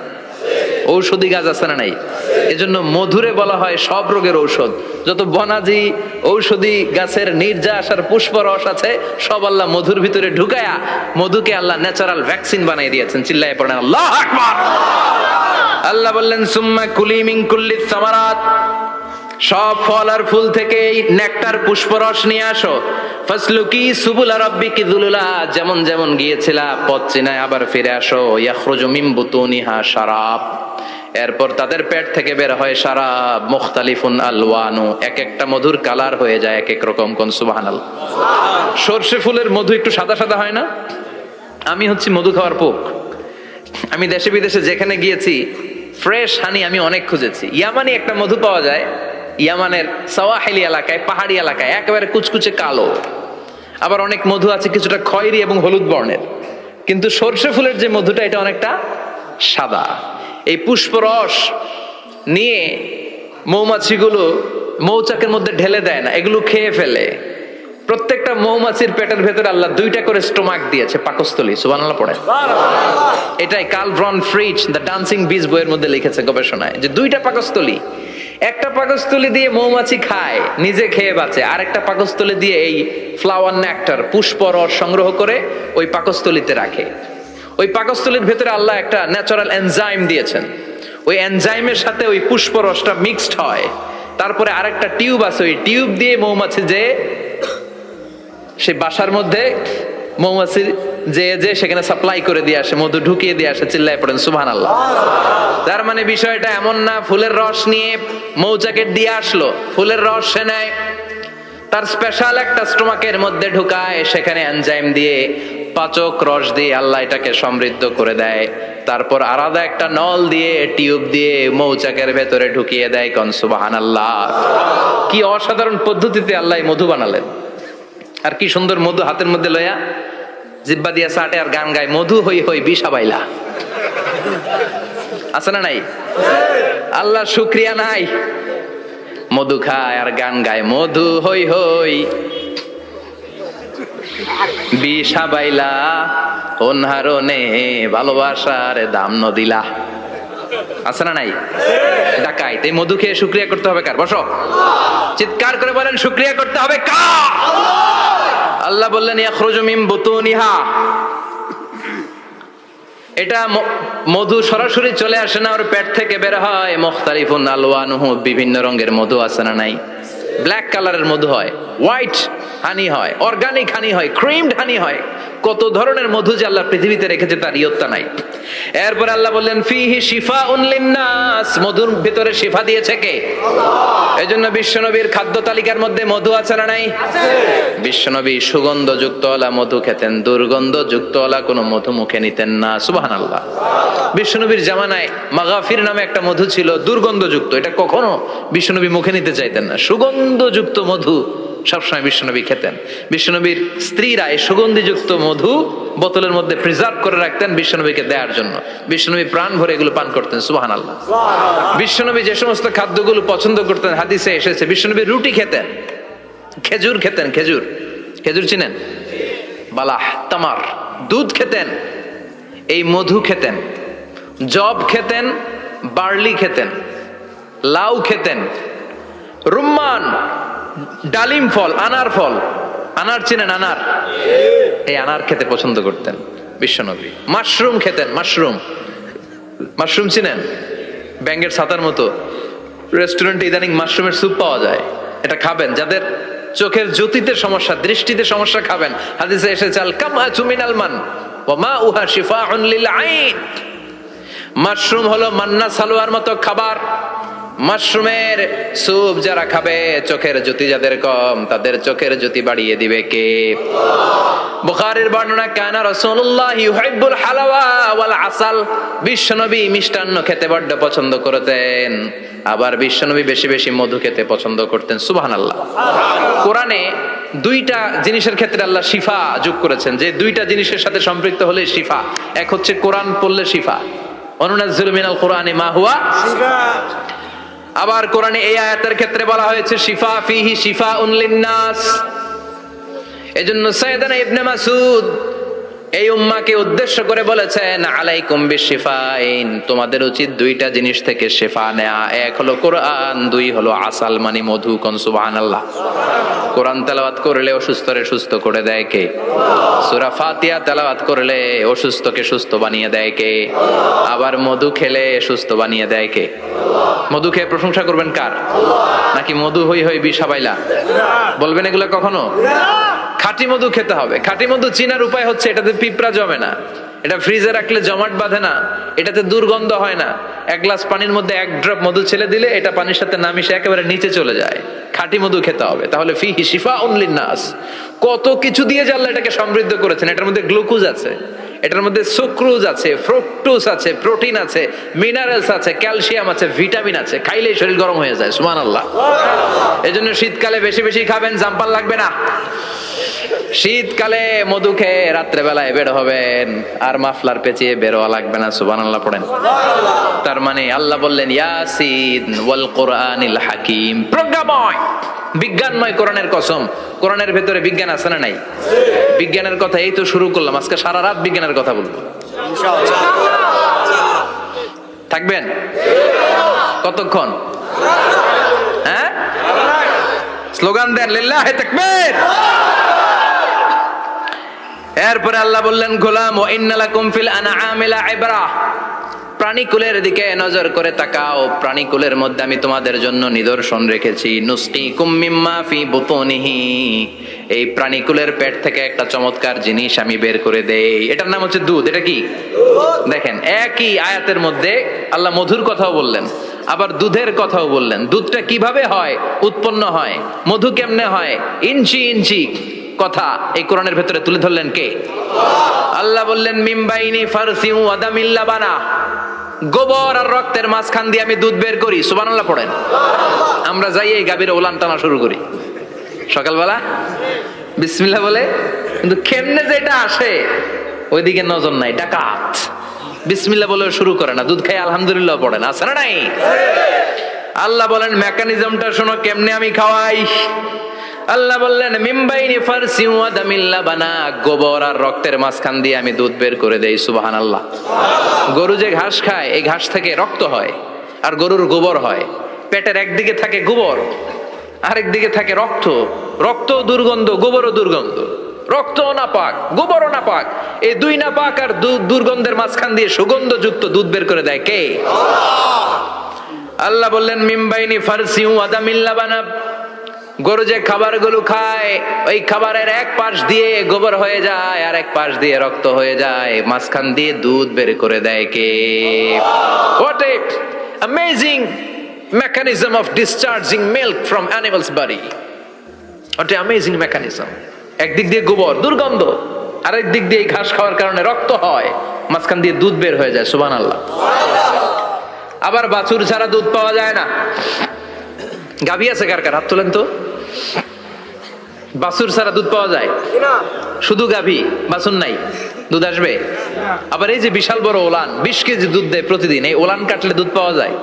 ঔষধি গাছ আছে না নাই? এজন্য মধুরে বলা হয় সব রোগের ঔষধ। যত বনাজি ঔষধি গাছের নির্যাস আর পুষ্প রস আছে সব আল্লাহ মধুর ভিতরে ঢুকায়া মধুকে আল্লাহ ন্যাচারাল ভ্যাকসিন বানিয়ে দিয়েছেন। চিল্লায়ে পড়েন আল্লাহু আকবার। আল্লাহ বললেন সুম্মা কুলি মিন কুল্লি সামারাত, সব ফল আর ফুল থেকে নেকটার পুষ্পরস নিয়ে আসো। ফাসলুকি সুবুলা রাব্বিকি যুলুলা, যেমন যেমন গিয়েছিলা পথ চিনায় আবার ফিরে আসো। ইয়াখরুজু মিন বুতুনিহা শারাব, এরপর তাদের পেট থেকে বের হয় শারাব। মুখতালিফুন আলওয়ানু, এক একটা মধুর কালার হয়ে যায় এক এক রকম। কোন সুবহানাল্লাহ। সরষে ফুলের মধু একটু সাদা সাদা হয় না? আমি হচ্ছি মধু খাওয়ার পোক। আমি দেশে বিদেশে যেখানে গিয়েছি ফ্রেশ হানি আমি অনেক খুঁজেছি। ইয়ামানি একটা মধু পাওয়া যায়, ইয়ামানের সাওয়াহিলি এলাকায়, পাহাড়ি এলাকায়, একেবারে কুচকুচে কালো। আবার অনেক মধু আছে কিছুটা খয়েরি এবং হলুদ বর্ণের। কিন্তু সরষে ফুলের যে মধুটা এটা অনেকটা সাদা। এই পুষ্পরস নিয়ে মৌমাছিগুলো মৌচাকের মধ্যে ঢেলে দেয় না, এগুলো খেয়ে ফেলে। প্রত্যেকটা মৌমাছির পেটের ভেতরে আল্লাহ 2টা করে স্টোমাক দিয়েছে, পাকস্থলী। সুবহানাল্লাহ পড়ে। এটাই Karl von Frisch the dancing bees বইয়ের মধ্যে লিখেছে গবেষণায়, যে 2টা পাকস্থলী। একটা পাকস্থলী দিয়ে মৌমাছি খায়, নিজে খেয়ে বাঁচে। আর একটা পাকস্থলী দিয়ে এই ফ্লাওয়ার নেক্টার, পুষ্প রস সংগ্রহ করে ওই পাকস্থলীতে রাখে। ওই পাকস্থলীর ভেতরে আল্লাহ একটা ন্যাচারাল এনজাইম দিয়েছেন। ওই এনজাইমের সাথে ওই পুষ্প রসটা মিক্সড হয়। তারপরে আরেকটা টিউব আছে, ওই টিউব দিয়ে মৌমাছি যে সে বাসার মধ্যে মৌমাছির যে যে সেখানে সাপ্লাই করে দিয়ে আসে, মধু ঢুকিয়ে দিয়ে আসে, চিল্লায় পড়েন সুবহানাল্লাহ। তার মানে বিষয়টা এমন না ফুলের রস নিয়ে মৌচাকের দিয়ে আসলো, ফুলের রস সে নেয়, তার স্পেশাল একটা স্টোমাকের মধ্যে ঢুকায়, সেখানে এনজাইম দিয়ে পাচক রস দিয়ে আল্লাহ এটাকে সমৃদ্ধ করে দেয়, তারপর আলাদা একটা নল দিয়ে টিউব দিয়ে মৌচাকের ভেতরে ঢুকিয়ে দেয়। কোন সুবহানাল্লাহ। কি অসাধারণ পদ্ধতিতে আল্লাহ মধু বানালেন, আর কি সুন্দর মধু হাতের মধ্যে লয়া জিব্বা দিয়া চাটে আর গান গায়, মধু হই হই বিষা বাইলা। আছে না নাই? আল্লাহ শুকরিয়া নাই? মধু খায় আর গান গায়, মধু হই হই বিষা বাইলা, অনহারনে ভালোবাসার দাম নদিলা। আছে না নাই? ডাকাই তাই মধু খেয়ে শুকরিয়া করতে হবে কার? বসো, চিৎকার করে বলেন শুকরিয়া করতে হবে কার? আল্লাহ বললেন ইয়াখরুজু মিন বুতুনিহা, এটা মধু সরাসরি চলে আসে না, ওর পেট থেকে বের হয়। মুখতালিফুন আলওয়ানুহু, বিভিন্ন রঙের মধু। আছে না নাই? ব্ল্যাক কালারের মধু হয়, হোয়াইট হানি হয়, অর্গানিক হানি হয়, ক্রিমড হানি হয়। কত ধরনের মধু যে আল্লাহ পৃথিবীতে রেখেছে তার ইয়ত্তা নাই। এরপর আল্লাহ বললেন ফিহি শিফাউন লিন্নাস, মধুর ভিতরে শিফা দিয়েছে কে? আল্লাহ। এজন্য বিশ্বনবীর খাদ্য তালিকার মধ্যে মধু আছে না নাই? আছে। বিশ্বনবী সুগন্ধযুক্ত ওলা মধু খেতেন, দুর্গন্ধযুক্ত ওলা কোনো মধু মুখে নিতেন না। সুবহানাল্লাহ। বিশ্বনবীর জামানায় মাগাফির নামে একটা মধু ছিল, দুর্গন্ধযুক্ত, এটা কখনো বিশ্বনবী মুখে নিতে চাইতেন না। সুগন্ধযুক্ত মধু সবসময় বিশ্বনবী খেতেন। বিশ্বনবীর স্ত্রীরা এই সুগন্ধিযুক্ত মধু বোতলের মধ্যে প্রিজার্ভ করে রাখতেন বিশ্বনবীকে দেওয়ার জন্য। বিশ্বনবী প্রাণ ভরে এগুলো পান করতেন। সুবহানাল্লাহ। বিশ্বনবী যে সমস্ত খাদ্যগুলো পছন্দ করতেন হাদিসে এসেছে, বিশ্বনবী রুটি খেতেন, খেজুর খেতেন, খেজুর, খেজুর চিনেন? বালাহ, তামার, দুধ খেতেন, এই মধু খেতেন, জব খেতেন, বার্লি খেতেন, লাউ খেতেন, রুম্মান, ডালিম ফল, আনার ফল, আনার চিনেন? আনার, এই আনার খেতে পছন্দ করতেন বিশ্বনবী। মাশরুম খেতেন, মাশরুম, মাশরুম চিনেন? ব্যাঙের ছাতার মতো রেস্টুরেন্টে ইদানিং মাশরুমের স্যুপ পাওয়া যায়, এটা খাবেন। যাদের চোখের জ্যোতিতে সমস্যা, দৃষ্টিতে সমস্যা, খাবেন। হাদিসে এসেছে আল কামআতু মিনাল মান ওয়া মাউহা শিফাউন লিল আইন। মাশরুম হলো মান্না সালোয়ার মতো খাবার। মাশরুমের স্যুপ যারা খাবে, চোখের জ্যোতি যাদের কম, তাদের চোখের জ্যোতি বাড়িয়ে দিবে কে? বুখারীর বর্ণনা, কানা রাসূলুল্লাহ ইউহিব্বুল হালাওয়া ওয়াল আসাল, বিশ্বনবী মিষ্টান্ন খেতে বড্ড পছন্দ করতেন, আবার বিশ্বনবী বেশি বেশি মধু খেতে পছন্দ করতেন। সুবহানাল্লাহ। কোরআনে দুইটা জিনিসের ক্ষেত্রে আল্লাহ শিফা যোগ করেছেন, যে দুইটা জিনিসের সাথে সম্পৃক্ত হলে শিফা। এক হচ্ছে কোরআন পড়লে শিফা, অনুনাজ্জিলু মিনাল কোরআনি মা হুয়া শিফা। আবার কোরআনে এই আয়াতের ক্ষেত্রে বলা হয়েছে শিফা ফিহি শিফাউন লিন্নাস। এজন্য সাইয়েদানা ইবনে মাসউদ এই উম্মাহকে উদ্দেশ্য করে বলেছেন আলাইকুম বিশিফাইন, তোমাদের উচিত দুইটা জিনিস থেকে শিফা নেয়া। এক হলো কোরআন, দুই হলো আসাল মানে মধু। কোন সুবহানাল্লাহ। কোরআন তেলাওয়াত করলে অসুস্থরে সুস্থ করে দেয় কে? সূরা ফাতিহা তেলাওয়াত করলে অসুস্থকে সুস্থ বানিয়ে দেয় কে? আবার মধু খেলে সুস্থ বানিয়ে দেয় কে? মধু খেয়ে প্রশংসা করবেন কার? নাকি মধু হই হই বিষা বাইলা বলবেন এগুলো কখনো? খাঁটি মধু খেতে হবে। খাঁটি মধু চিনার উপায় হচ্ছে এটাতে পিঁপড়া জমে না, এটা ফ্রিজে রাখলে জমাট বাঁধে না, এটাতে দুর্গন্ধ হয় না। এক গ্লাস পানির মধ্যে এক ড্রপ মধু ছেলে দিলে এটা পানির সাথে না মিশে একেবারে নিচে চলে যায়। খাঁটি মধু খেতে হবে। তাহলে ফিহি শিফাউন লিন্নাস, কত কিছু দিয়ে যে আল্লাহ এটাকে সমৃদ্ধ করেছেন। এটার মধ্যে গ্লুকোজ আছে, এটার মধ্যে সুক্রোজ আছে, ফ্রুক্টোজ আছে, প্রোটিন আছে, মিনারেলস আছে, ক্যালসিয়াম আছে, ভিটামিন আছে। খাইলেই শরীর গরম হয়ে যায়। সুবহানাল্লাহ। এজন্য শীতকালে বেশি বেশি খাবেন, জাম্পার লাগবে না। শীতকালে মধু খেয়ে রাত্রে বেলায় বের হবেন, আর মাফলার পেঁচিয়ে বেরোয়া লাগবে না। সুবহানাল্লাহ পড়েন। তার মানে আল্লাহ বললেন ইয়াসিন ওয়াল কোরআনিল হাকিম, প্রজ্ঞাময়, বিজ্ঞানময় কোরআনের কসম। কোরআনের ভেতরে বিজ্ঞান আছে না নাই? বিজ্ঞানের কথা এই তো শুরু করলাম, আজকে সারা রাত বিজ্ঞানের কথা বলবো ইনশাআল্লাহ। থাকবেন কতক্ষণ? হ্যাঁ, স্লোগান দেন লিল্লাহি তাকবীর। এরপরে আল্লাহ বললেন গোলাম ওয়া ইন্না লাকুম ফিল আনআমি লাইবরা, প্রাণীকুলের দিকে নজর করে তাকাও, প্রাণীকুলের মধ্যে আমি তোমাদের জন্য নিদর্শন রেখেছি। নুসকিকুম মিম্মা ফি বুতুনিহি, এই প্রাণীকুলের পেট থেকে একটা চমৎকার জিনিস আমি বের করে দেই, এটার নাম হচ্ছে দুধ। এটা কি? দেখেন, একই আয়াতের মধ্যে আল্লাহ মধুর কথাও বললেন, আবার দুধের কথাও বললেন। দুধটা কিভাবে হয়, উৎপন্ন হয়, মধু কেমনে হয়, ইঞ্চি ইঞ্চি কথা এই কোরআনের ভেতরে তুলে ধরলেন কে? আল্লাহ বললেন মিমবাইনি ফারসিউ ওয়াদামিল লাবানা, গোবর আর রক্তের মাঝখান দিয়ে আমি দুধ বের করি। সুবহানাল্লাহ পড়েন। আমরা যাই এই গাভীর ওলান টানা শুরু করি সকালবেলা বিসমিল্লাহ বলে, কিন্তু কেমনে যেটা আসে ওইদিকে নজর নাই। ডাকাত বিসমিল্লাহ বলে শুরু করে না, দুধ খাই আলহামদুলিল্লাহ পড়ে না, আছে না নাই? আল্লাহ বলেন মেকানিজমটা শোনো কেমনে আমি খাওয়াই। আল্লাহ বললেন মিমবাইনি ফারসি ওয়া দামিল লাবানা, গোবর আর রক্তের মাঝখান দিয়ে আমি দুধ বের করে দেই। সুবহানাল্লাহ। গরু যে ঘাস খায়, এই ঘাস থেকে রক্ত হয় আর গরুর গোবর হয়। পেটের একদিকে থাকে গোবর, আরেক দিকে থাকে রক্ত। রক্ত দুর্গন্ধ, গোবরও দুর্গন্ধ। রক্তও নাপাক, গোবরও নাপাক, এই দুই নাপাক আর দুর্গন্ধের মাঝখান দিয়ে সুগন্ধযুক্ত দুধ বের করে দেয় কে? আল্লাহ বললেন মিমবাইনি ফারসি ওয়া দামিল লাবানা, গরু যে খাবারগুলো খায় ওই খাবারের এক পাশ দিয়ে গোবর হয়ে যায় আর এক পাশ দিয়ে রক্ত হয়ে যায়, মাঝখান দিয়ে দুধ বের করে দেয় কে? What a amazing mechanism of discharging milk from animal's body. What a amazing mechanism. একদিক দিয়ে গোবর দুর্গন্ধ, আরেক দিক দিয়ে ঘাস খাওয়ার কারণে রক্ত হয়, মাঝখান দিয়ে দুধ বের হয়ে যায়। সুবহানাল্লাহ। আবার বাছুর ছাড়া দুধ পাওয়া যায় না। গাভী আছে কার কার? হাত তোলেন তো। বাছুর ছাড়া দুধ পাওয়া যায়? শুধু গাভী, বাছুর নাই, দুধ আসবে? আবার এই যে বিশাল বড় ওলান, 20 কেজি দুধ দেয় প্রতিদিন, এই ওলান কাটলে দুধ পাওয়া যায়?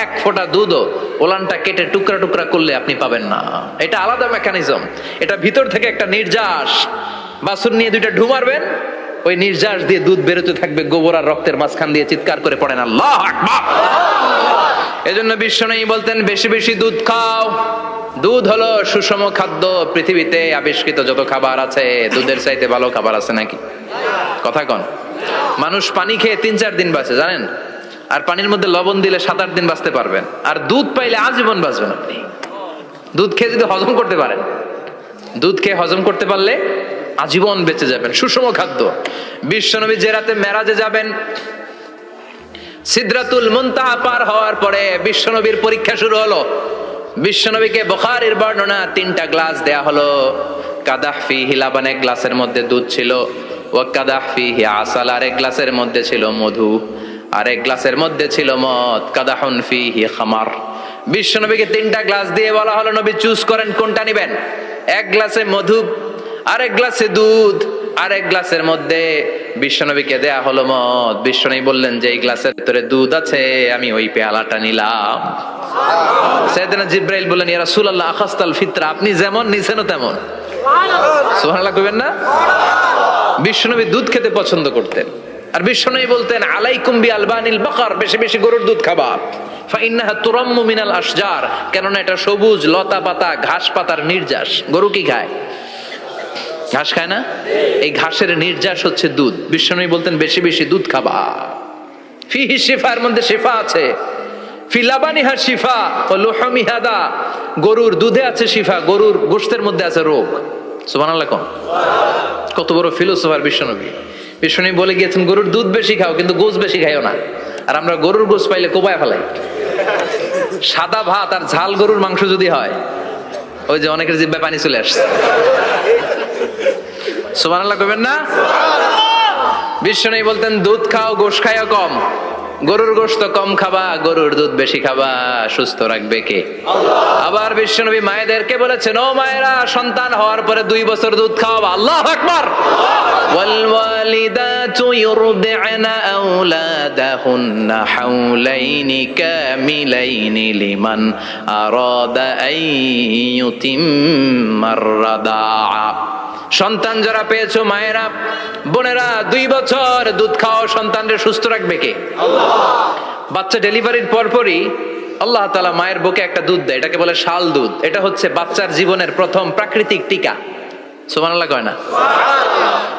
এক ফোঁটা দুধও ওলানটা কেটে টুকরা টুকরা করলে আপনি পাবেন না। এটা আলাদা মেকানিজম। এটা ভিতর থেকে একটা নির্যাস, বাছুর নিয়ে দুইটা ঢু মারবেন, ওই নির্যাস দিয়ে দুধ বেরোতে থাকবে গোবর আর রক্তের মাঝখান দিয়ে। চিৎকার করে পড়েন আল্লাহু আকবার। এজন্য বিশ্বনবী বলতেন বেশি বেশি দুধ খাও। দুধ হলো সুষম খাদ্য। পৃথিবীতে আবিষ্কৃত যত খাবার আছে, দুধের চাইতে ভালো খাবার আছে নাকি? কথা কন। মানুষ পানি খেয়ে 3-4 দিন বাঁচে জানেন, আর পানির মধ্যে লবণ দিলে 7-8 দিন বাঁচতে পারবেন। আর দুধ পাইলে আজীবন বাঁচবেন আপনি। দুধ খেয়ে যদি হজম করতে পারেন, দুধ খেয়ে হজম করতে পারলে আজীবন বেঁচে যাবেন। সুষম খাদ্য। বিশ্বনবী যে রাতে মেরাজে যাবেন, সিদরাতুল মুনতাহা পার হওয়ার পরে বিশ্বনবীর পরীক্ষা শুরু হলো। বিশ্বনবীকে বুখারীর বর্ণনা 3টা গ্লাস দেয়া হলো। কাদাহ ফিহি লাবান, এক গ্লাসের মধ্যে দুধ ছিল, ওয়া কাদাহ ফিহি আসাল, আরেক গ্লাসের মধ্যে ছিল মধু, আরেক গ্লাসের মধ্যে ছিল মদ। কাদাহুন ফিহি খামার। বিশ্বনবীকে 3টা গ্লাস দিয়ে বলা হলো নবী চুজ করেন কোনটা নেবেন। এক গ্লাসে মধু, আরেক গ্লাসে দুধ, আরেক গ্লাসের মধ্যে বিশ্বনবীকে দেয়া হলো মদ। বিশ্বনবী বললেন যে এই গ্লাসের ভিতরে দুধ আছে, আমি ওই পেয়ালাটা নিলাম। সাইয়েদনা জিবরাইল বললেন ইয়া রাসূলুল্লাহ আখাসতাল ফিতরা, আপনি যেমন নিছেনও তেমন। সুবহানাল্লাহ কইবেন না? বিশ্বনবী দুধ খেতে পছন্দ করতেন। আর বিশ্বনবী বলতেন আলাইকুম বিআলবানিল বাকার, বেশি বেশি গরুর দুধ খাবা। ফাইন্নাহা তুরাম্মু মিনাল আশজার, কেননা এটা সবুজ লতা পাতা ঘাস পাতার নির্যাস। গরু কি খায়? ঘাস খায় না? এই ঘাসের নির্যাস হচ্ছে দুধ। বিশ্বনবী বলতেন বেশি বেশি দুধ খাবা। ফিহি শিফা, এর মধ্যে শিফা আছে। ফি লাবানিহা শিফা ও লুহুমিহা দা, গরুর দুধে আছে শিফা, গরুর গোশতের মধ্যে আছে রোগ। সুবহানাল্লাহ। কত বড় ফিলোসোফার বিশ্বনবী। বিশ্বনবী বলে গিয়েছেন গরুর দুধ বেশি খাও, কিন্তু গোশ বেশি খাইও না। আর আমরা গরুর গোশ পাইলে কোবায় ফেলাই। সাদা ভাত আর ঝাল গরুর মাংস যদি হয়, ওই যে অনেকের জিহ্বায় পানি চলে আসছে। সুবহানাল্লাহ কইবেন না? বিশ্বনবী বলতেন দুধ খাও, গোশ খাইও কম। গরুর গোশত কম খাবা, গরুর দুধ বেশি খাবা। সুস্থ রাখবে কে? আল্লাহ। আবার বিশ্বনবী মায়েদেরকে বলেছেন ও মায়েরা, সন্তান হওয়ার পরে 2 বছর দুধ খাওয়াবা। আল্লাহু আকবার। ওয়াল ওয়ালিদাতু ইউরদি'না আওলাদাহুন্না হাওলাইনি কামিলাইনি লিমান আরাদা আন ইউতিম্মার রাদাআ। সন্তান যারা পেয়েছো মায়েরা, বোনেরা, 2 বছর দুধ খাও। সন্তানদের সুস্থ রাখবে কে? আল্লাহ। বাচ্চা ডেলিভারির পরপরই আল্লাহ তাআলা মায়ের বুকে একটা দুধ দেয়, এটাকে বলে শাল দুধ। এটা হচ্ছে বাচ্চার জীবনের প্রথম প্রাকৃতিক টিকা। সুবহানাল্লাহ কয় না?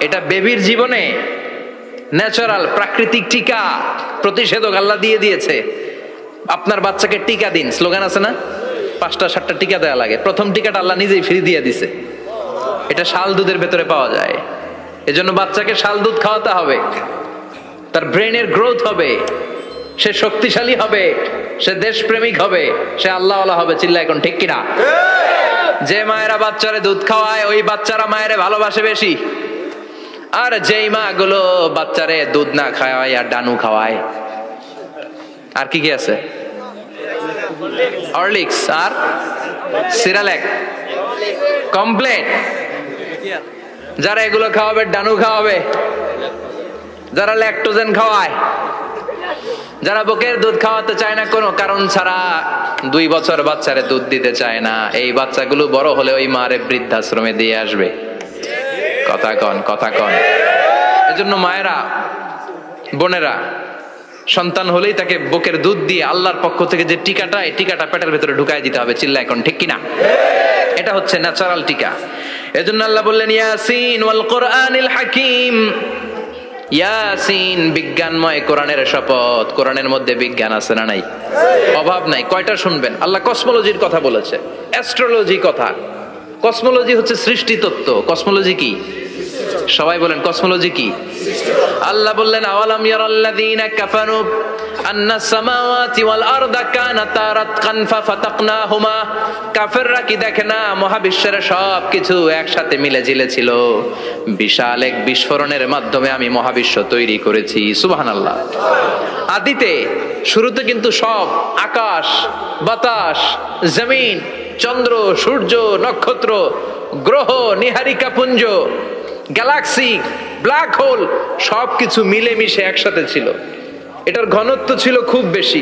এটা বেবির জীবনে ন্যাচারাল প্রাকৃতিক টিকা, প্রতিষেধক আল্লাহ দিয়ে দিয়েছে। আপনার বাচ্চাকে টিকা দিন, স্লোগান আছে না? 5টা 7টা টিকা দেওয়া লাগে, প্রথম টিকাটা আল্লাহ নিজেই ফ্রি দিয়ে দিছে। এটা শাল দুধের ভেতরে পাওয়া যায়। এজন্য বাচ্চাকে শাল দুধ খাওয়াতে হবে, তার ব্রেনের গ্রোথ হবে, সে শক্তিশালী হবে, সে দেশপ্রেমিক হবে, সে আল্লাহওয়ালা হবে। চিল্লা এখন ঠিক কিনা? যে মায়েরা বাচ্চারে দুধ খাওয়ায় ওই বাচ্চারা মায়েরে ভালোবাসে বেশি। আর যেই মা গুলো বাচ্চারে দুধ না খাওয়ায় আর ডানু খাওয়ায়, আর কি কি আছে, হরলিক্স আর সিরালেক, কমপ্লেন, যারা এগুলো খাওয়াবে ডানু খাওয়াবে, যারা ল্যাকটোজেন খাওয়ায়, যারা বুকের দুধ খাওয়াতে চায় না কোনো কারণ ছাড়া, 2 বছর বাচ্চারে দুধ দিতে চায় না, এই বাচ্চাগুলো বড় হলে ওই মারে বৃদ্ধাশ্রমে দিয়ে আসবে। কথা কন, কথা কন। এজন্য মায়েরা, বোনেরা, সন্তান হলেই তাকে বুকের দুধ দিয়ে আল্লাহর পক্ষ থেকে যে টিকাটা, এই টিকাটা পেটের ভেতরে ঢুকাই দিতে হবে। চিল্লা এখন ঠিক কিনা? এটা হচ্ছে ন্যাচারাল টিকা। এজন্য আল্লাহ বললেন ইয়াসিন ওয়াল কোরআনিল হাকিম। ইয়াসিন, বিজ্ঞানময় কোরআনের শপথ। কোরআনের মধ্যে বিজ্ঞান আছে না নাই? অভাব নাই। কয়টা শুনবেন? আল্লাহ কসমোলজির কথা বলেছে, অ্যাস্ট্রোলজি কথা। কসমোলজি হচ্ছে সৃষ্টি তত্ত্ব। কসমোলজি কি? সবাই বলেন কসমোলজি কি? আল্লাহ বললেন আওয়ালাম ইয়ারাল্লাযীনা কাফারু আন্নাস সামাওয়াতি ওয়াল আরদা কানাতা রাতকান ফাফাতাকনাহুমা। কাফেররা কি দেখে না মহাবিশ্বের সব কিছু একসাথে মিলে ঝিলে ছিল, বিশাল এক বিস্ফোরণের মাধ্যমে আমি মহাবিশ্ব তৈরি করেছি। সুবহানাল্লাহ। আদিতে, শুরুতে কিন্তু সব আকাশ, বাতাস, জমিন, চন্দ্র, সূর্য, নক্ষত্র, গ্রহ, নীহারিকা পুঞ্জ, গ্যালাক্সি, ব্ল্যাক হোল সবকিছু মিলেমিশে একসাথে ছিল। এটার ঘনত্ব ছিল খুব বেশি।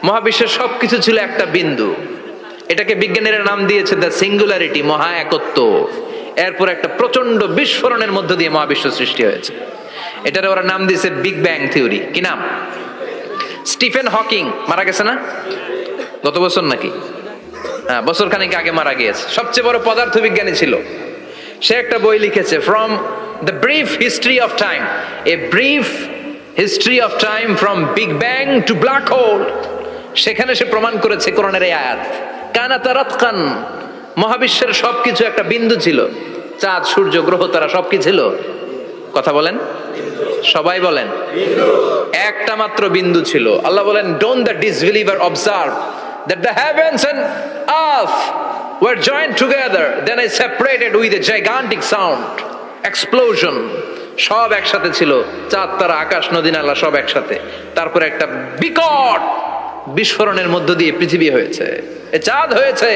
মহাবিশ্বের সবকিছু ছিল একটা বিন্দু। এটাকে বিজ্ঞানীরা নাম দিয়েছে দ্য সিঙ্গুলারিটি, মহা একত্ব। এরপর একটা প্রচন্ড বিস্ফোরণের মধ্য দিয়ে মহাবিশ্ব সৃষ্টি হয়েছে। এটার ওরা নাম দিয়েছে বিগ ব্যাং থিওরি। কি নাম? স্টিফেন হকিং মারা গেছে না গত বছর নাকি? হ্যাঁ, বছর খানিক আগে মারা গিয়েছে। সবচেয়ে বড় পদার্থবিজ্ঞানী ছিল। সে একটা বই লিখেছে, from the brief history of time, a brief history of time from big bang two black hole. সেখানে সে প্রমাণ করেছে কোরআনের এই আয়াত, কানাতা রাতকান, মহাবিশ্বের সবকিছু একটা বিন্দু ছিল। চাঁদ, সূর্য, গ্রহ, তারা সব কি ছিল? কথা বলেন, সবাই বলেন। একটা মাত্র বিন্দু ছিল। আল্লাহ বলেন, don't the disbeliever observe that the heavens and earth were joined together, then I separated with a gigantic sound, explosion. সব একসাথে ছিল, চাঁদ, তারা, আকাশ, নদী, নালা সব একসাথে। তারপরে একটা বিকট বিস্ফোরণের মধ্য দিয়ে পৃথিবী হয়েছে, এ চাঁদ হয়েছে,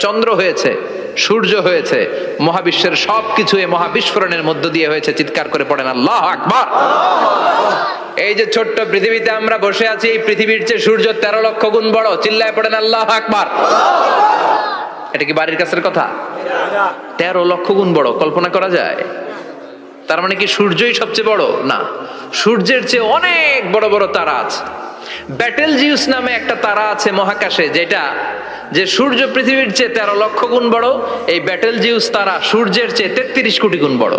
চন্দ্র হয়েছে, সূর্য হয়েছে, মহাবিশ্বের সবকিছু এই মহাবিস্ফোরণের মধ্য দিয়ে হয়েছে। চিৎকার করে পড়েন আল্লাহু আকবার। এই যে ছোট্ট পৃথিবীতে আমরা বসে আছি, এই পৃথিবীর চেয়ে সূর্য 13 লক্ষ গুণ বড়। চিল্লায় পড়েন আল্লাহু আকবার। এটা কি বাড়ির কাছের কথা? 13 লক্ষ গুণ বড়, কল্পনা করা যায়? তার মানে কি সূর্যই সবচেয়ে বড়? না, সূর্যের চেয়ে অনেক বড় বড় তারা আছে। ব্যাটেলজিউস নামে একটা তারা আছে মহাকাশে, যেটা যে সূর্য পৃথিবীর চেয়ে 13 লক্ষ গুণ বড়। এই ব্যাটেলজিউস তারা সূর্যের চেয়ে 33 কোটি গুণ বড়।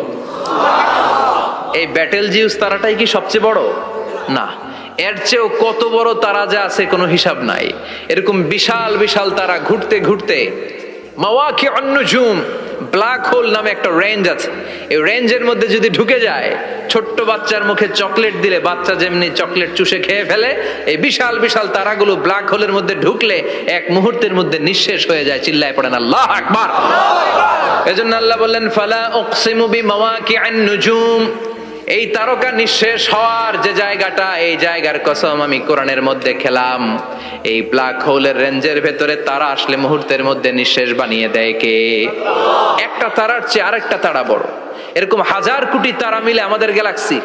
এই ব্যাটেলজিউস তারাটাই কি সবচেয়ে বড়? না, এর চেয়েও কত বড় তারা যে আছে কোনো হিসাব নাই। এরকম বিশাল বিশাল তারা ঘুরতে ঘুরতে, মাওয়াকিউন নুজুম, ব্ল্যাক হোল নামে একটা রেঞ্জ আছে। এই রেঞ্জের মধ্যে যদি ঢুকে যায়, ছোট্ট বাচ্চার মুখে চকলেট দিলে বাচ্চা যেমনি চকলেট চুষে খেয়ে ফেলে, এই বিশাল বিশাল তারাগুলো ব্ল্যাক হোলের মধ্যে ঢুকলে এক মুহূর্তের মধ্যে নিঃশেষ হয়ে যায়। চিল্লায় পড়েন আল্লাহু আকবার। এজন্য আল্লাহ বললেন, ফালা উকসিমু বিমাওয়াকিউন নুজুম, এই তারকা নিঃশেষ হওয়ার যে জায়গাটা, এই জায়গার কসম আমি কোরআনের মধ্যে খেলাম। এই ব্ল্যাক হোলের রেঞ্জের ভেতরে তারা আসলে মুহূর্তের মধ্যে নিঃশেষ বানিয়ে দেয় কে? একটা তারার চেয়ে আরেকটা তারা বড়। এরকম হাজার কোটি তারা মিলে আমাদের গ্যালাক্সি।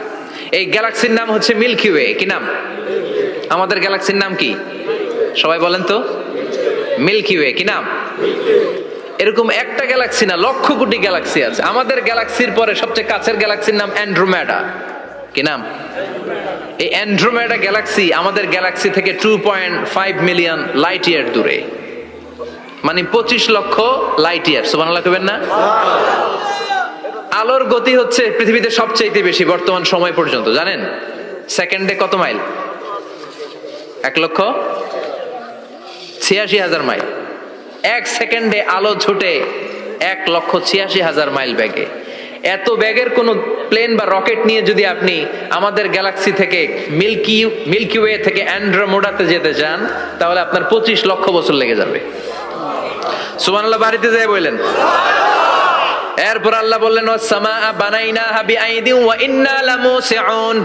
এই গ্যালাক্সির নাম হচ্ছে মিল্কি ওয়ে। কি নাম? আমাদের গ্যালাক্সির নাম কি? সবাই বলেন তো। Milky way. কি নাম? এরকম একটা গ্যালাক্সি না, লক্ষ কোটি গ্যালাক্সি আছে। আমাদের গ্যালাক্সির পরে সবচেয়ে কাছের গ্যালাক্সির নাম অ্যান্ড্রোমেডা। কি নাম? এই অ্যান্ড্রোমেডা গ্যালাক্সি আমাদের গ্যালাক্সি থেকে 2.5 মিলিয়ন লাইট ইয়ার দূরে, মানে 25 লক্ষ লাইট ইয়ার। সুবহানাল্লাহ কইবেন না? আলোর গতি হচ্ছে পৃথিবীতে সবচেয়ে বেশি বর্তমান সময় পর্যন্ত, জানেন? সেকেন্ডে কত মাইল? 1,86,000 মাইল। 1 সেকেন্ডে আলো ছুটে 1,86,000 মাইল বেগে। এত ব্যাগের কোন প্লেন বা রকেট নিয়ে যদি আপনি আমাদের গ্যালাক্সি থেকে মিল্কি ওয়ে থেকে অ্যান্ড্রোমেডাতে যেতে চান, তাহলে আপনার 25 লক্ষ বছর লেগে যাবে। সুবহানাল্লাহ বাড়িতে যায় বললেন। এরপর আল্লাহ বললেন ওয়াস-সামাআ বানাইনাহা বিআইদিন ওয়া ইন্না লামুসিউন।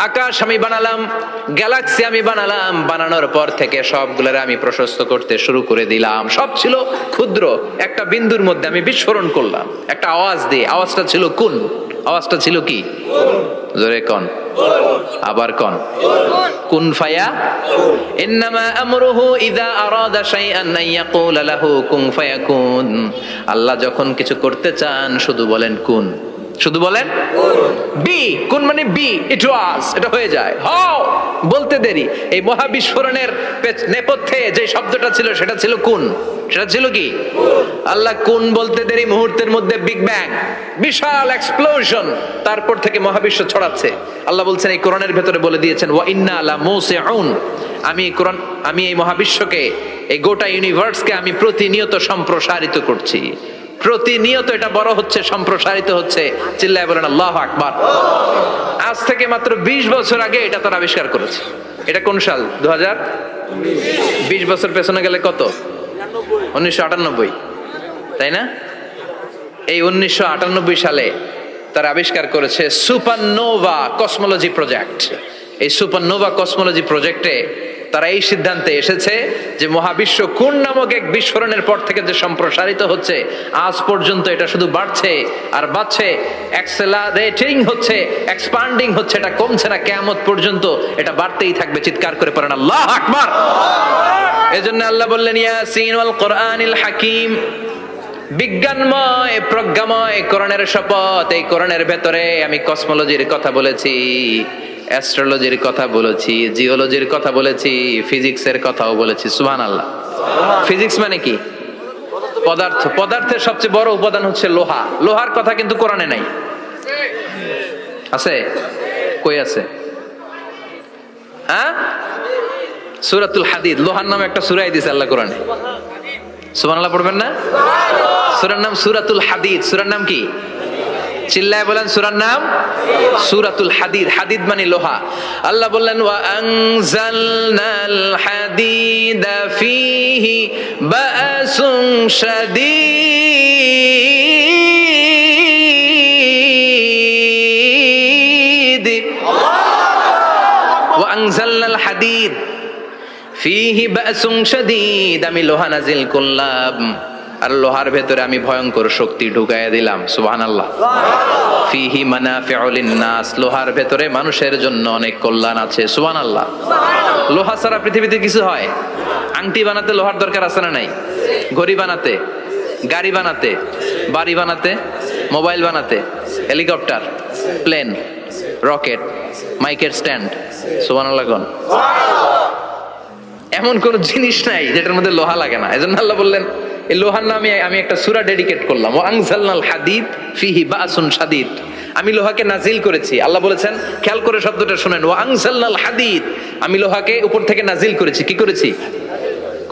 আকাশ আমি বানালাম, গ্যালাক্সি আমি বানালাম, বানানোর পর থেকে সবগুলোরে আমি প্রশস্ত করতে শুরু করে দিলাম। সব ছিল ক্ষুদ্র, একটা বিন্দুর মধ্যে আমি বিস্ফোরণ করলাম একটা আওয়াজ দিয়ে। আওয়াজটা ছিল কুন। আওয়াজটা ছিল কি? জোরে কোন, আবার কোন। কুন ফায়া ইন্নামা আমরুহু ইযা আরাদা শাইআন আন ইয়াকুলা লাহু কুন ফায়াকুন। আল্লাহ যখন কিছু করতে চান শুধু বলেন কুন, শুধু বলেন বি। কোন মানে বি, ইট ওয়াজ, এটা হয়ে যায়। হাও বলতে দেরি। এই মহাবিস্ফোরণের নেপথ্যে যে শব্দটা ছিল সেটা ছিল কুন। সেটা ছিল কি? আল্লাহ কুন বলতে দেরি, মুহূর্তের মধ্যে বিগ ব্যাং, বিশাল এক্সপ্লোশন, তারপর থেকে মহাবিশ্ব ছড়াচ্ছে। আল্লাহ বলছেন এই কোরআনের ভেতরে বলে দিয়েছেন ওয়া ইন্না লামুসিউন। আমি এই মহাবিশ্বকে, এই গোটা ইউনিভার্সকে আমি প্রতিনিয়ত সম্প্রসারিত করছি। প্রতিনিয়ত এটা বড় হচ্ছে, সম্প্রসারিত হচ্ছে। চিল্লায় বলেন আল্লাহু আকবার। আজ থেকে মাত্র 20 বছর আগে এটা তারা আবিষ্কার করেছে। এটা কোন সাল? 2000। 20 বছর পেছনে গেলে কত? 1998, তাই না? এই 1998 সালে তারা আবিষ্কার করেছে সুপারনোভা কসমোলজি প্রজেক্ট। এই সুপারনোভা কসমোলজি প্রজেক্টে তারা এই সিদ্ধান্তে এসেছে যে মহাবিশ্ব কোন নামক এক বিস্ফোরণের পর থেকে যে সম্প্রসারিত হচ্ছে, আজ পর্যন্ত এটা শুধু বাড়ছে আর বাড়ছে, অ্যাক্সেলারেটিং হচ্ছে, এক্সপান্ডিং হচ্ছে, এটা কমছে না। কিয়ামত পর্যন্ত এটা বাড়তেই থাকবে। চিৎকার করে পড়েন আল্লাহু আকবার। এজন্য আল্লাহ বললেন ইয়াসিন ওয়াল কোরআনিল হাকিম। বিজ্ঞানময়, প্রজ্ঞাময় কোরআনের শপথ। এই কোরআনের ভেতরে আমি কসমোলজির কথা বলেছি, অ্যাস্ট্রোলজির কথা বলেছি, জিওলজির কথা বলেছি, ফিজিক্সের কথাও বলেছি। সুবহানাল্লাহ। ফিজিক্স মানে কি? পদার্থ। পদার্থের সবচেয়ে বড় উপাদান হচ্ছে লোহা। লোহার কথা কিন্তু কোরআনে নাই। আছে? কই আছে? হ্যাঁ, সূরাতুল হাদিদ, লোহার নামে একটা সূরা দিয়েছে আল্লাহ কোরআনে। সুবহানাল্লাহ পড়বেন না? সূরার নাম সূরাতুল হাদিদ। সূরার নাম কি? চিল্লায় বলেন সূরার নাম সূরাতুল হাদিদ। হাদিদ মানে লোহা। আল্লাহ বললেন ওয়া আনজালনাল হাদিদা ফীহি বাসুন শাদীদ। ওয়া আনজালনাল হাদিদ ফীহি বাসুন শাদীদ। আমি লোহা নাজিল করলাম আর লোহার ভেতরে আমি ভয়ঙ্কর শক্তি ঢুকাইয়া দিলাম। সুবহানাল্লাহ। ফিহি মানাফিউ লিন-নাস। লোহার ভেতরে মানুষের জন্য অনেক কল্যাণ আছে। সুবহানাল্লাহ। লোহা ছাড়া পৃথিবীতে কিছু হয়? আংটি বানাতে লোহার দরকার আছে না নাই? ঘড়ি বানাতে, গাড়ি বানাতে, বাড়ি বানাতে, মোবাইল বানাতে, হেলিকপ্টার, প্লেন, রকেট, মাইকের স্ট্যান্ড। সুবহানাল্লাহ কোন? এমন কোন জিনিস নাই যেটার মধ্যে লোহা লাগে না। এজন্য আল্লাহ বললেন এই লোহার নামে আমি একটা সূরা ডেডিকেট করলাম। ওয়া আনজালনাল হাদিদ ফিহি বাসুন শাদীদ। আমি লোহাকে নাজিল করেছি। আল্লাহ বলেছেন, খেয়াল করে শব্দটা শুনেন, ওয়া আনজালনাল হাদিদ। আমি লোহাকে উপর থেকে নাজিল করেছি। কি করেছি?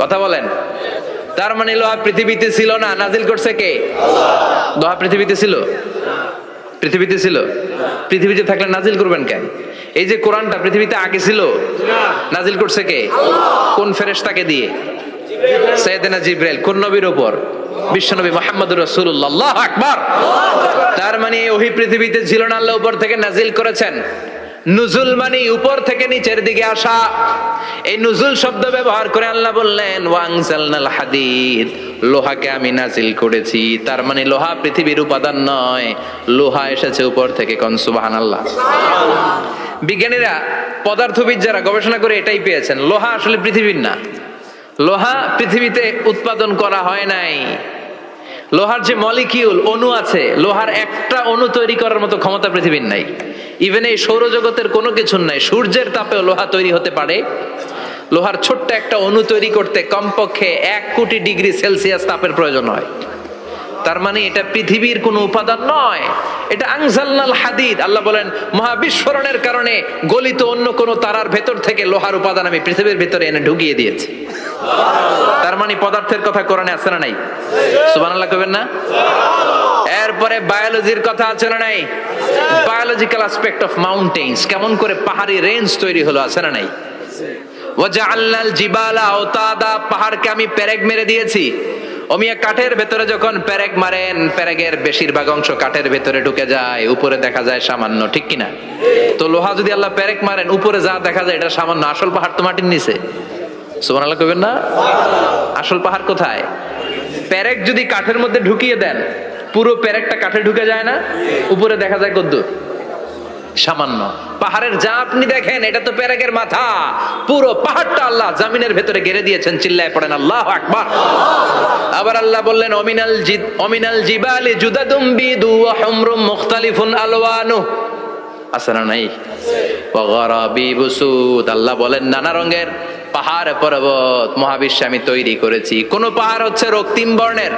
কথা বলেন। তার মানে লোহা পৃথিবীতে ছিল না, নাজিল করছে কে? আল্লাহ। লোহা পৃথিবীতে ছিল? পৃথিবীতে ছিল। পৃথিবীতে থাকলে নাজিল করবেন কেন? এই যে কোরআনটা পৃথিবীতে আগে ছিল, নাজিল করছে কে? আল্লাহ। কোন ফেরেশতাকে দিয়ে? সাইয়েদনা জিবরাইল। কোন নবীর উপর? বিশ্বনবী মুহাম্মদুর রাসূলুল্লাহ। আল্লাহু আকবার। তার মানে ওহী পৃথিবীতে ছিল না, আল্লাহ উপর থেকে নাজিল করেছেন। নুজুল মানে উপর থেকে নিচের দিকে আসা। এই নুজুল শব্দ ব্যবহার করে আল্লাহ বললেন ওয়া আনজালনাল হাদিদ। লোহাকে আমি নাজিল করেছি। তার মানে লোহা পৃথিবীর উপাদান নয়, লোহা এসেছে উপর থেকে। কোন সুবহানাল্লাহ। বিজ্ঞানীরা, পদার্থবিদ যারা গবেষণা করে এটাই পেয়েছেন, লোহা আসলে পৃথিবীর না। লোহা পৃথিবীতে উৎপাদন করা হয় নাই। লোহার যে মলিকিউল, অণু আছে, লোহার একটা অণু তৈরি করার মতো ক্ষমতা পৃথিবীর নাই। ইভেন এই সৌরজগতের কোনো কিছু নাই। সূর্যের তাপেও লোহা তৈরি হতে পারে। লোহার ছোট্ট একটা অণু তৈরি করতে কমপক্ষে 1 কোটি ডিগ্রি সেলসিয়াস তাপের প্রয়োজন হয়। তার মানে এটা পৃথিবীর কোনো উপাদান নয়, এটা আনজালনাল হাদিদ। আল্লাহ বলেন মহাবিস্ফোরণের কারণে গলিত অন্য কোন তারার ভেতর থেকে লোহার উপাদান আমি পৃথিবীর ভিতরে এনে ঢুকিয়ে দিয়েছি। তার মানে পদার্থের কথা কোরআনে আছে না নাই? সুবহানাল্লাহ কইবেন না? এরপরে বায়োলজির কথা আছে না নাই? বায়োলজিক্যাল অ্যাসপেক্ট অফ মাউন্টেন্স, কেমন করে পাহাড়ি রেঞ্জ তৈরি হলো, আছে না নাই? ওয়াজআলনাল জিবালা আওতাদা, পাহাড়কে আমি পেরেক মেরে দিয়েছি। ওমিয়া কাঠের ভেতরে যখন পেরেক মারেন, পেরেকের বেশিরভাগ অংশ কাঠের ভেতরে ঢুকে যায়, উপরে দেখা যায় সামান্য, ঠিক কিনা? তো লোহা যদি আল্লাহ পেরেক মারেন, উপরে যা দেখা যায় এটা সামান্য, আসল পাহাড় তো মাটির নিচে। সুবহানাল্লাহ কইবেন না? আসল পাহাড় কোথায়? পেরেক যদি কাঠের মধ্যে ঢুকিয়ে দেন, পুরো পেরেকটা কাঠে ঢুকে যায় না, উপরে দেখা যায় কদ্দুর? সামান্য। পাহাড়ের যা আপনি দেখেন এটা তো পেরেকের মাথা, পুরো পাহাড়টা আল্লাহ জামিনের ভেতরে গেড়ে দিয়েছেন। চিল্লায় পড়েন আল্লাহু আকবার। আবার আল্লাহ বললেন অমিনাল জিবালি জুদাদুম বিদু ওয়া হুমরুম মুখতালিফুন আলওয়ানু, আছে না নাই? ওয়া গারাবিবু সুদ, আল্লাহ বলেন নানা রঙের পাহাড় পর্বত মহাবিশ্বে আমি তৈরি করেছি। কোন পাহাড় হচ্ছে রক্তিম বর্ণের,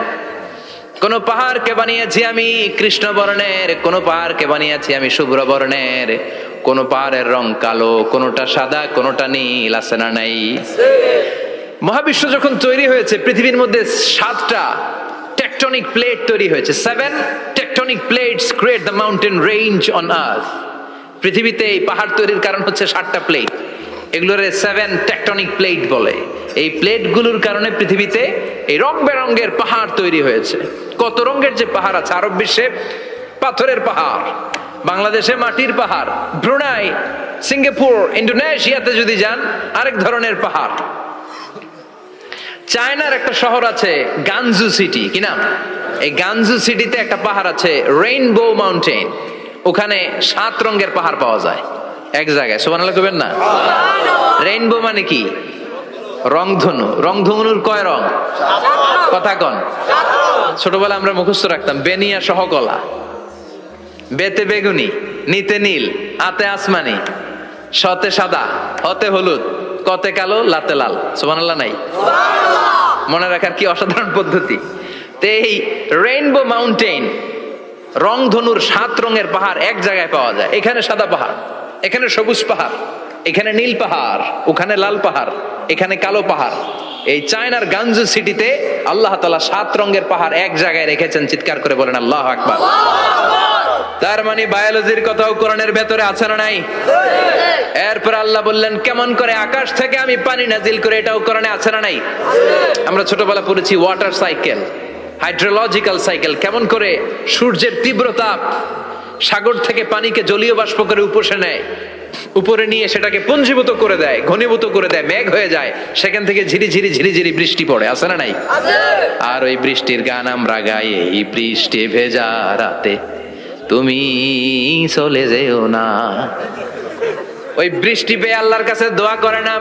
কোন পাহাড়কে বানিয়েছি আমি কৃষ্ণ বর্ণের, কোন পাহাড়কে বানিয়েছি আমি শুভ্র বর্ণের, কোন পাহাড়ের রং কালো, কোনটা সাদা, কোনটা নীল, আছে না নাই? মহাবিশ্ব যখন তৈরি হয়েছে, পৃথিবীর মধ্যে 7টা টেকটনিক প্লেট তৈরি হয়েছে। 7 tectonic plates create the mountain range on earth. পৃথিবীতে এই পাহাড় তৈরির কারণ হচ্ছে 7টা প্লেট, এগুলোরে 7 টেকটনিক প্লেট বলে। এই প্লেটগুলোর কারণে পৃথিবীতে এই রং বেরঙের পাহাড় তৈরি হয়েছে। কত রঙের যে পাহাড় আছে, আরব বিশ্বে পাথরের পাহাড়, বাংলাদেশে মাটির পাহাড়, ব্রুনাই, সিঙ্গাপুর, ইন্দোনেশিয়াতে যদি যান আরেক ধরনের পাহাড়। চায়নার একটা শহর আছে গানজু সিটি, কি নাম? এই গানজু সিটিতে একটা পাহাড় আছে রেইনবো মাউন্টেন, ওখানে 7 রঙের পাহাড় পাওয়া যায় এক জায়গায়। সুবহানাল্লাহ কইবেন না? রেইনবো মানে কি? রংধনু। রংধনুর কয় রং? কথা কন। ছোটবেলা আমরা মুখস্থ রাখতাম বেনিয়া সহকলা, বেতে বেগুনি, নিতে নীল, আতে আসমানি, শতে সাদা, হতে হলুদ, কতে কালো, লাতে লাল। সুবহানাল্লাহ নাই? মনে রাখার কি অসাধারণ পদ্ধতি। তো এই রেইনবো মাউন্টেন, রংধনুর 7 রঙের পাহাড় এক জায়গায় পাওয়া যায়। এখানে সাদা পাহাড়, এখানে সবুজ পাহাড়, এখানে নীল পাহাড়, ওখানে লাল পাহাড়, এখানে কালো পাহাড়। এই চায়নার গানজু সিটিতে আল্লাহ তাআলা 7 রঙের পাহাড় এক জায়গায় রেখেছেন। চিৎকার করে বলেন আল্লাহু আকবার। তার মানে বায়োলজির কথাও কোরআনের ভেতরে আছে না নাই? এরপর আল্লাহ বললেন কেমন করে আকাশ থেকে আমি পানি নাজিল করে, এটাও কোরআনে আছে না নাই? আমরা ছোটবেলা পড়েছি ওয়াটার সাইকেল, হাইড্রোলজিক্যাল সাইকেল, কেমন করে সূর্যের তীব্র তাপ সাগর থেকে পানিকে জলীয় বাষ্প করে উপসে নেয়, উপরে নিয়ে সেটাকে পুঞ্জীভূত করে দেয়, ঘনীভূত করে দেয়, মেঘ হয়ে যায়, সেখান থেকে ঝিরিঝিরি ঝিরিঝিরি বৃষ্টি পড়ে, আছে না নাই? আর ওই বৃষ্টির গান আমরা গাই, এই বৃষ্টি ভেজা রাতে তুমি চলে যেও না। ওই বৃষ্টি পেয়ে আল্লাহর কাছে দোয়া করে না?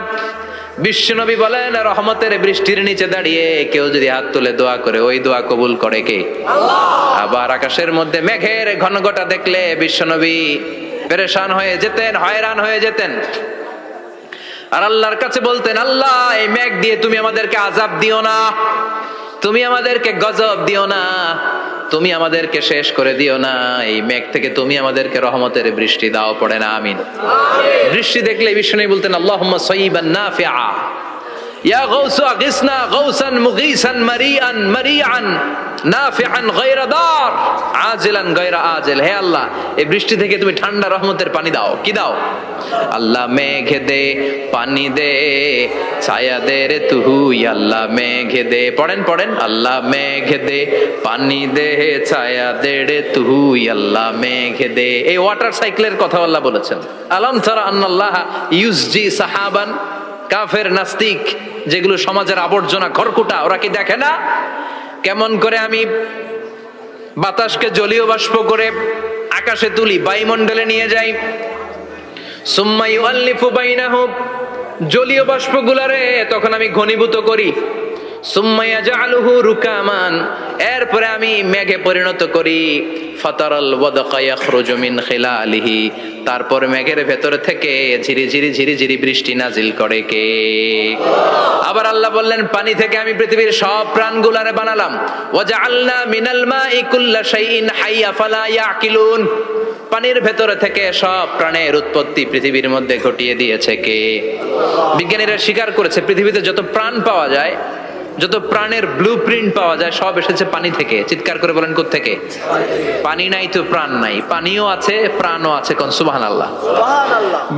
বিশ্বনবী বলেন রহমতের বৃষ্টির নিচে দাঁড়িয়ে কেউ যদি হাত তুলে দোয়া করে, ওই দোয়া কবুল করে কে? আল্লাহ। আবার আকাশের মধ্যে মেঘের ঘনঘটা দেখলে বিশ্বনবী পেরেশান হয়ে যেতেন, হয়রান হয়ে যেতেন, আর আল্লাহর কাছে বলতেন আল্লাহ এই মেঘ দিয়ে তুমি আমাদেরকে আযাব দিও না, তুমি আমাদেরকে গজব দিও না, তুমি আমাদেরকে শেষ করে দিও না, এই মেঘ থেকে তুমি আমাদেরকে রহমতের বৃষ্টি দাও। পড়ে না আমিন। বৃষ্টি দেখলে বিষ্ণু বলতেন আল্লাহুম্মা সাইয়িবান নাফিআ, ইয়া গাউসু আগিসনা গাউসান মুগীসান মারিআন মারিআন নাফিআন গায়রা দার আজিলান গায়রা আজিল। হে আল্লাহ এই বৃষ্টি থেকে তুমি ঠান্ডা রহমতের পানি দাও। কি দাও? আল্লাহ মেঘ দে পানি দে ছায়া দে রে তুই, আল্লাহ মেঘ দে, পড়েন পড়েন, আল্লাহ মেঘ দে পানি দে ছায়া দে রে তুই, আল্লাহ মেঘ দে। এই ওয়াটার সাইকেলের কথা আল্লাহ বলেছেন। আলাম তারা আন্নাল্লাহ ইউসজি সাহাবান, কাফের নাস্তিক যেগুলো সমাজের আবর্জনা খড়কুটা, ওরা কি দেখে না কেমন করে আমি বাতাসকে জলীয় বাষ্প করে আকাশে তুলি, বায়ুমণ্ডলে নিয়ে যাই, সুম্মা ইউআল্লিফু বাইনাহুম, জলীয় বাষ্পগুলারে তখন আমি ঘনীভূত করি, সুম্মা ইয়াজআলুহু রুকামান, এরপরে আমি মেঘে পরিণত করি। ফাতারাল ওয়াদকা ইয়াখরুজু মিন খিলালিহি, তারপর মেঘের ভেতর থেকে ঝিরি বৃষ্টি নাজিল করে কে? আবার আল্লাহ বললেন পানি থেকে আমি পৃথিবীর সব প্রাণগুলারে বানালাম। ওয়াজআলনা মিনাল মাই কুল্লা শাইইন হাইয়া ফালা ইয়াকিলুন, পানির ভেতর থেকে সব প্রাণের উৎপত্তি পৃথিবীর মধ্যে ঘটিয়ে দিয়েছে কে? বিজ্ঞানীরা স্বীকার করেছে পৃথিবীতে যত প্রাণ পাওয়া যায়, যত প্রাণের ব্লুপ্রিন্ট পাওয়া যায়, সব এসেছে পানি থেকে। চিৎকার করে বলেন কোত্থেকে? পানি নাই তো প্রাণ নাই, পানিও আছে প্রাণও আছে। কোন সুবহানাল্লাহ।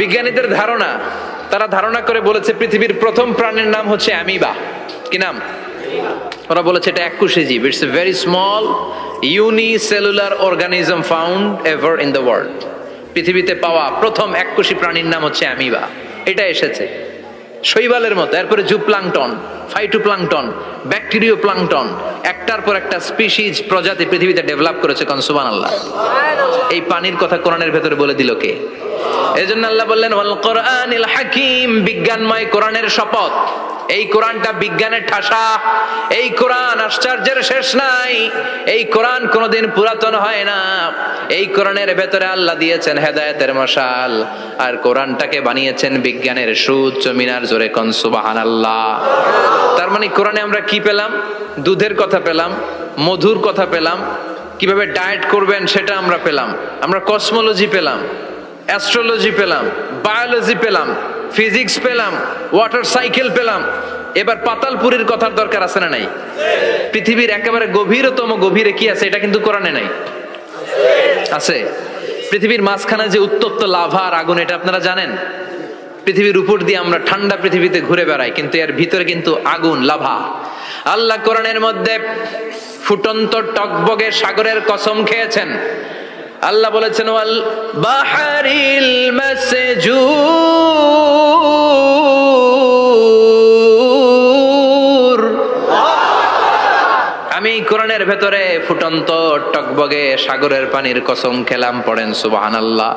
বিজ্ঞানীদের ধারণা, তারা ধারণা করে বলেছে পৃথিবীর প্রথম প্রাণের নাম হচ্ছে অ্যামিবা। কি নাম? ওরা বলেছে এটা এককোষী জীব। It's a very small unicellular organism found ever in the world. পৃথিবীতে পাওয়া প্রথম এককোষী প্রাণীর নাম হচ্ছে অ্যামিবা। এটা এসেছে শৈবালের মতো, এরপরে জুপ্লাংটন, ফাইটোপ্লাংটন, ব্যাকটেরিও প্লাংটন, একটার পর একটা স্পিসিজ প্রজাতি পৃথিবীতে ডেভেলপ করেছে। কোন সুবহানাল্লাহ। এই পানির কথা কোরআনের ভেতরে বলে দিল কে? এজন্য আল্লাহ বললেন ওয়াল কোরআনিল হাকিম, বিজ্ঞানময় কোরআনের শপথ। এই কোরআনটা বিজ্ঞানের ঠাসা, এই কোরআন আশ্চর্যের শেষ নাই, এই কোরআন কোনোদিন পুরাতন হয় না। এই কোরআনের ভেতরে আল্লাহ দিয়েছেন হেদায়েতের মশাল, আর কোরআনটাকে বানিয়েছেন বিজ্ঞানের সুউচ্চ মিনার। জোরে কোন সুবহানাল্লাহ। তার মানে কোরআনে আমরা কি পেলাম? দুধের কথা পেলাম, মধুর কথা পেলাম, কিভাবে ডায়েট করবেন সেটা আমরা পেলাম, আমরা কসমোলজি পেলাম, অ্যাস্ট্রোলজি পেলাম, বায়োলজি পেলাম, ফিজিক্স পেলাম, ওয়াটার সাইকেল পেলাম। এবার পাতালপুরীর কথার দরকার আছে না নাই? পৃথিবীর একেবারে গভীরতম গভীরে কি আছে? এটা কিন্তু কোরআনে নাই, আছে। পৃথিবীর মাঝখানে যে উত্তপ্ত লাভা আর আগুন, এটা আপনারা জানেন? পৃথিবীর উপর দিয়ে আমরা ঠান্ডা পৃথিবীতে ঘুরে বেড়াই, কিন্তু এর ভিতরে কিন্তু আগুন, লাভা। আল্লাহ কোরআনের মধ্যে ফুটন্ত টকবগে সাগরের কসম খেয়েছেন। আল্লাহ বলেছেন ওয়াল বাহরিল মাসজুর, আমি কোরআনের ভেতরে ফুটন্ত টকবগে সাগরের পানির কসম খেলাম। পড়েন সুবহানাল্লাহ।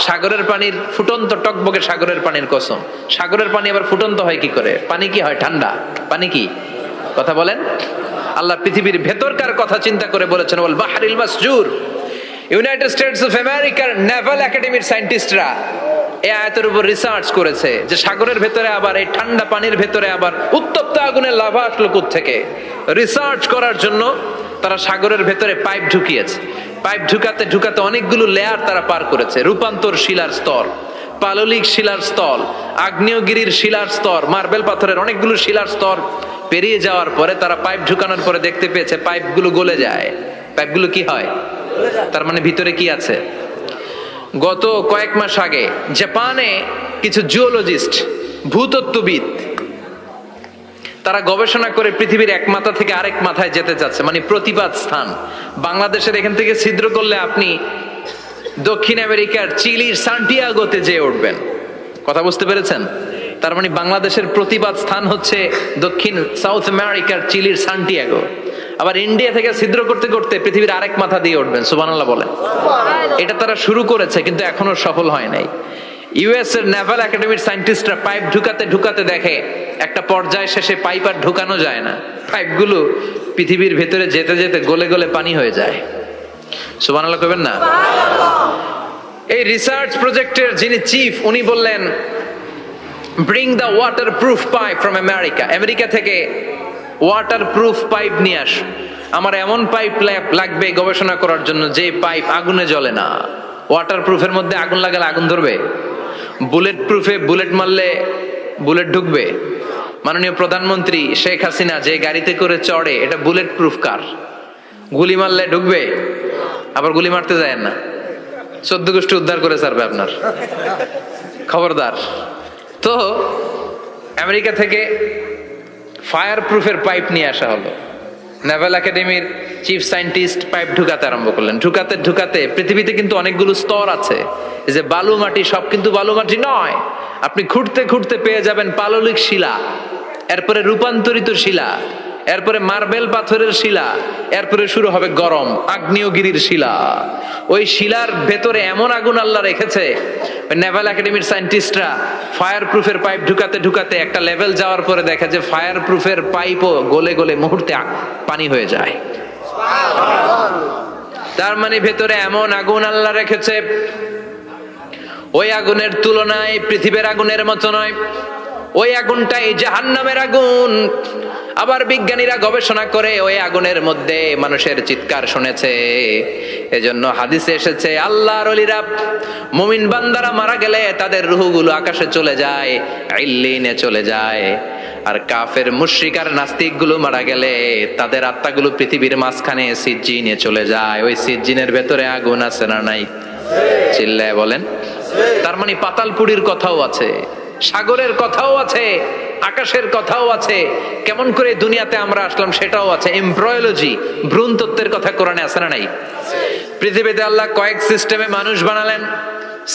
সাগরের পানির ফুটন্ত টকবগে সাগরের পানির কসম। সাগরের পানি আবার ফুটন্ত হয় কি করে? পানি কি হয়? ঠান্ডা। পানি কি? কথা বলেন। আল্লাহ পৃথিবীর ভেতরকার কথা চিন্তা করে বলেছেন ওয়াল বাহরিল মাসজুর। ইউনাইটেড স্টেটস অফ আমেরিকার নেভাল একাডেমির সায়েন্টিস্টরা এই আয়াতের উপর রিসার্চ করেছে যে সাগরের ভেতরে আবার এই ঠান্ডা পানির ভেতরে আবার উত্তপ্ত আগুনের লাভা আসলো কোত্থেকে। রিসার্চ করার জন্য তারা সাগরের ভেতরে পাইপ ঢুকিয়েছে। পাইপ ঢুকাতে ঢুকাতে অনেকগুলো লেয়ার তারা পার করেছে। রূপান্তর শিলার স্তর, পাললিক শিলার স্তর, আগ্নেয়গিরির শিলার স্তর, মার্বেল পাথরের অনেকগুলো শিলার স্তর পেরিয়ে যাওয়ার পরে তারা পাইপ ঢুকানোর পরে দেখতে পেয়েছে পাইপগুলো গলে যায়। পাইপগুলো কি হয়? তার মানে ভিতরে কি আছে? গত কয়েক মাস আগে জাপানে কিছু জিওলজিস্ট, ভূতত্ত্ববিদ, তারা গবেষণা করে পৃথিবীর এক মাথা থেকে আরেক মাথায় যেতে চাচ্ছে, মানে প্রতিপাদ স্থান। বাংলাদেশের এখান থেকে ছিদ্র করলে আপনি দক্ষিণ আমেরিকার চিলির সান্টিয়াগোতে যেয়ে উঠবেন। কথা বুঝতে পেরেছেন? তার মানে বাংলাদেশের প্রতিপাদ স্থান হচ্ছে দক্ষিণ সাউথ আমেরিকার চিলির সান্টিয়াগো। আবার ইন্ডিয়া থেকে ছিদ্র করতে করতে পৃথিবীর আরেক মাথা দিয়ে উঠবেন। সুবহানাল্লাহ বলেন। এটা তারা শুরু করেছে কিন্তু এখনো সফল হয় নাই। ইউএস এর নেভাল একাডেমির সায়েন্টিস্টরা পাইপ ঢুকাতে ঢুকাতে দেখে একটা পর্যায় শেষে পাইপ আর ঢুকানো যায় না, পাইপগুলো পৃথিবীর ভেতরে যেতে যেতে গলে গলে পানি হয়ে যায়। সুবহানাল্লাহ কইবেন না? এই রিসার্চ প্রজেক্টের যিনি চিফ, উনি বললেন bring the water proof pipe from America. America থেকে ওয়াটার প্রুফ পাইপ নিয়ে আস। আমার এমন পাইপ লাগবে গবেষণা করার জন্য যে পাইপ আগুনে জ্বলে না। ওয়াটার প্রুফের মধ্যে আগুন লাগালে আগুন ধরবে? বুলেট প্রুফে বুলেট মারলে বুলেট ঢুকবে? মাননীয় প্রধানমন্ত্রী শেখ হাসিনা যে গাড়িতে করে চড়ে, এটা বুলেট প্রুফ কার? গুলি মারলে ঢুকবে? আবার গুলি মারতে যায় না, 14 গোষ্ঠী উদ্ধার করে ছাড়বে আপনার, খবরদার। তো আমেরিকা থেকে ফায়ার প্রুফের পাইপ নিয়ে আসা হলো। নেভাল একাডেমির চিফ সায়েন্টিস্ট পাইপ ঢুকাতে আরম্ভ করলেন। ঢুকাতে ঢুকাতে পৃথিবীতে কিন্তু অনেকগুলো স্তর আছে। এই যে বালু মাটি, সব কিন্তু বালু মাটি নয়। আপনি খুঁড়তে খুঁড়তে পেয়ে যাবেন পাললিক শিলা, এরপরে রূপান্তরিত শিলা, এরপরে মার্বেল পাথরের শিলা, এরপরে শুরু হবে গরম আগ্নেয়গিরির শিলা। ওই শিলার ভেতরে এমন আগুন আল্লাহ রেখেছে, নেভাল একাডেমির সায়েন্টিস্টরা ফায়ার প্রুফের পাইপ ঢুকাতে ঢুকাতে একটা লেভেল যাওয়ার পরে দেখে যে ফায়ার প্রুফের পাইপও গলে গলে মুহূর্তে পানি হয়ে যায়। তার মানে ভেতরে এমন আগুন আল্লাহ রেখেছে, ওই আগুনের তুলনায় পৃথিবীর আগুনের মতো নয়। ওই আগুনটাই জাহান্নামের আগুন। আবার বিজ্ঞানীরা গবেষণা করে ওই আগুনের মধ্যে মানুষের চিৎকার শুনেছে। এজন্য হাদিসে এসেছে আল্লাহর ওলিরা, মুমিন বান্দারা মারা গেলে তাদের রূহগুলো আকাশে চলে যায়, ইল্লিনে চলে যায়। আর কাফের মুশরিক আর নাস্তিক গুলো মারা গেলে তাদের আত্মাগুলো পৃথিবীর মাঝখানে সিজ্জিনে চলে যায়। ওই সিজ্জিনের ভেতরে আগুন আছে না নাই? চিল্লায় বলেন। তার মানে পাতালপুরীর কথাও আছে, সাগরের কথাও আছে, আকাশের কথাও আছে। কেমন করে দুনিয়াতে আমরা আসলাম সেটাও আছে। এমব্রয়োলজি, ভ্রূণ তত্ত্বের কথা কোরআনে আছে না নাই? পৃথিবীতে আল্লাহ কয়েক সিস্টেমে মানুষ বানালেন।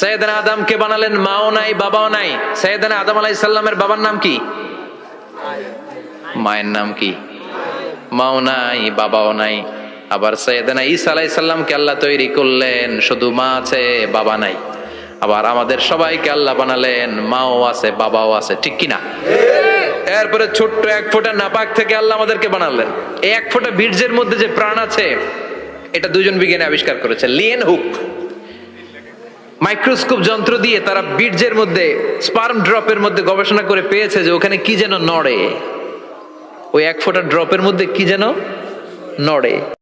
সৈয়দনা আদমকে বানালেন, মাও নাই বাবাও নাই। সৈয়দনা আদম আলাইহিস সালামের বাবার নাম কি? মায়ের নাম কি? মাও নাই বাবাও নাই। আবার সৈয়দনা ঈসা আলাইহিস সালামকে আল্লাহ তৈরি করলেন, শুধু মা আছে বাবা নাই। আবার আমাদের সবাইকে আল্লাহ বানালেন, মাও আছে বাবাও আছে, ঠিক কিনা? এরপরে ছোট্ট এক ফোঁটা নাপাক থেকে আল্লাহ আমাদেরকে বানালেন। এই এক ফোঁটা বীর্যের মধ্যে যে প্রাণ আছে, এটা দুজন বিজ্ঞানী আবিষ্কার করেছে। লিয়েন হুক মাইক্রোস্কোপ যন্ত্র দিয়ে তারা বীর্যের মধ্যে, স্পার্ম ড্রপের মধ্যে গবেষণা করে পেয়েছে যে ওখানে কি যেন নড়ে। ওই এক ফোঁটা ড্রপের মধ্যে কি যেন নড়ে।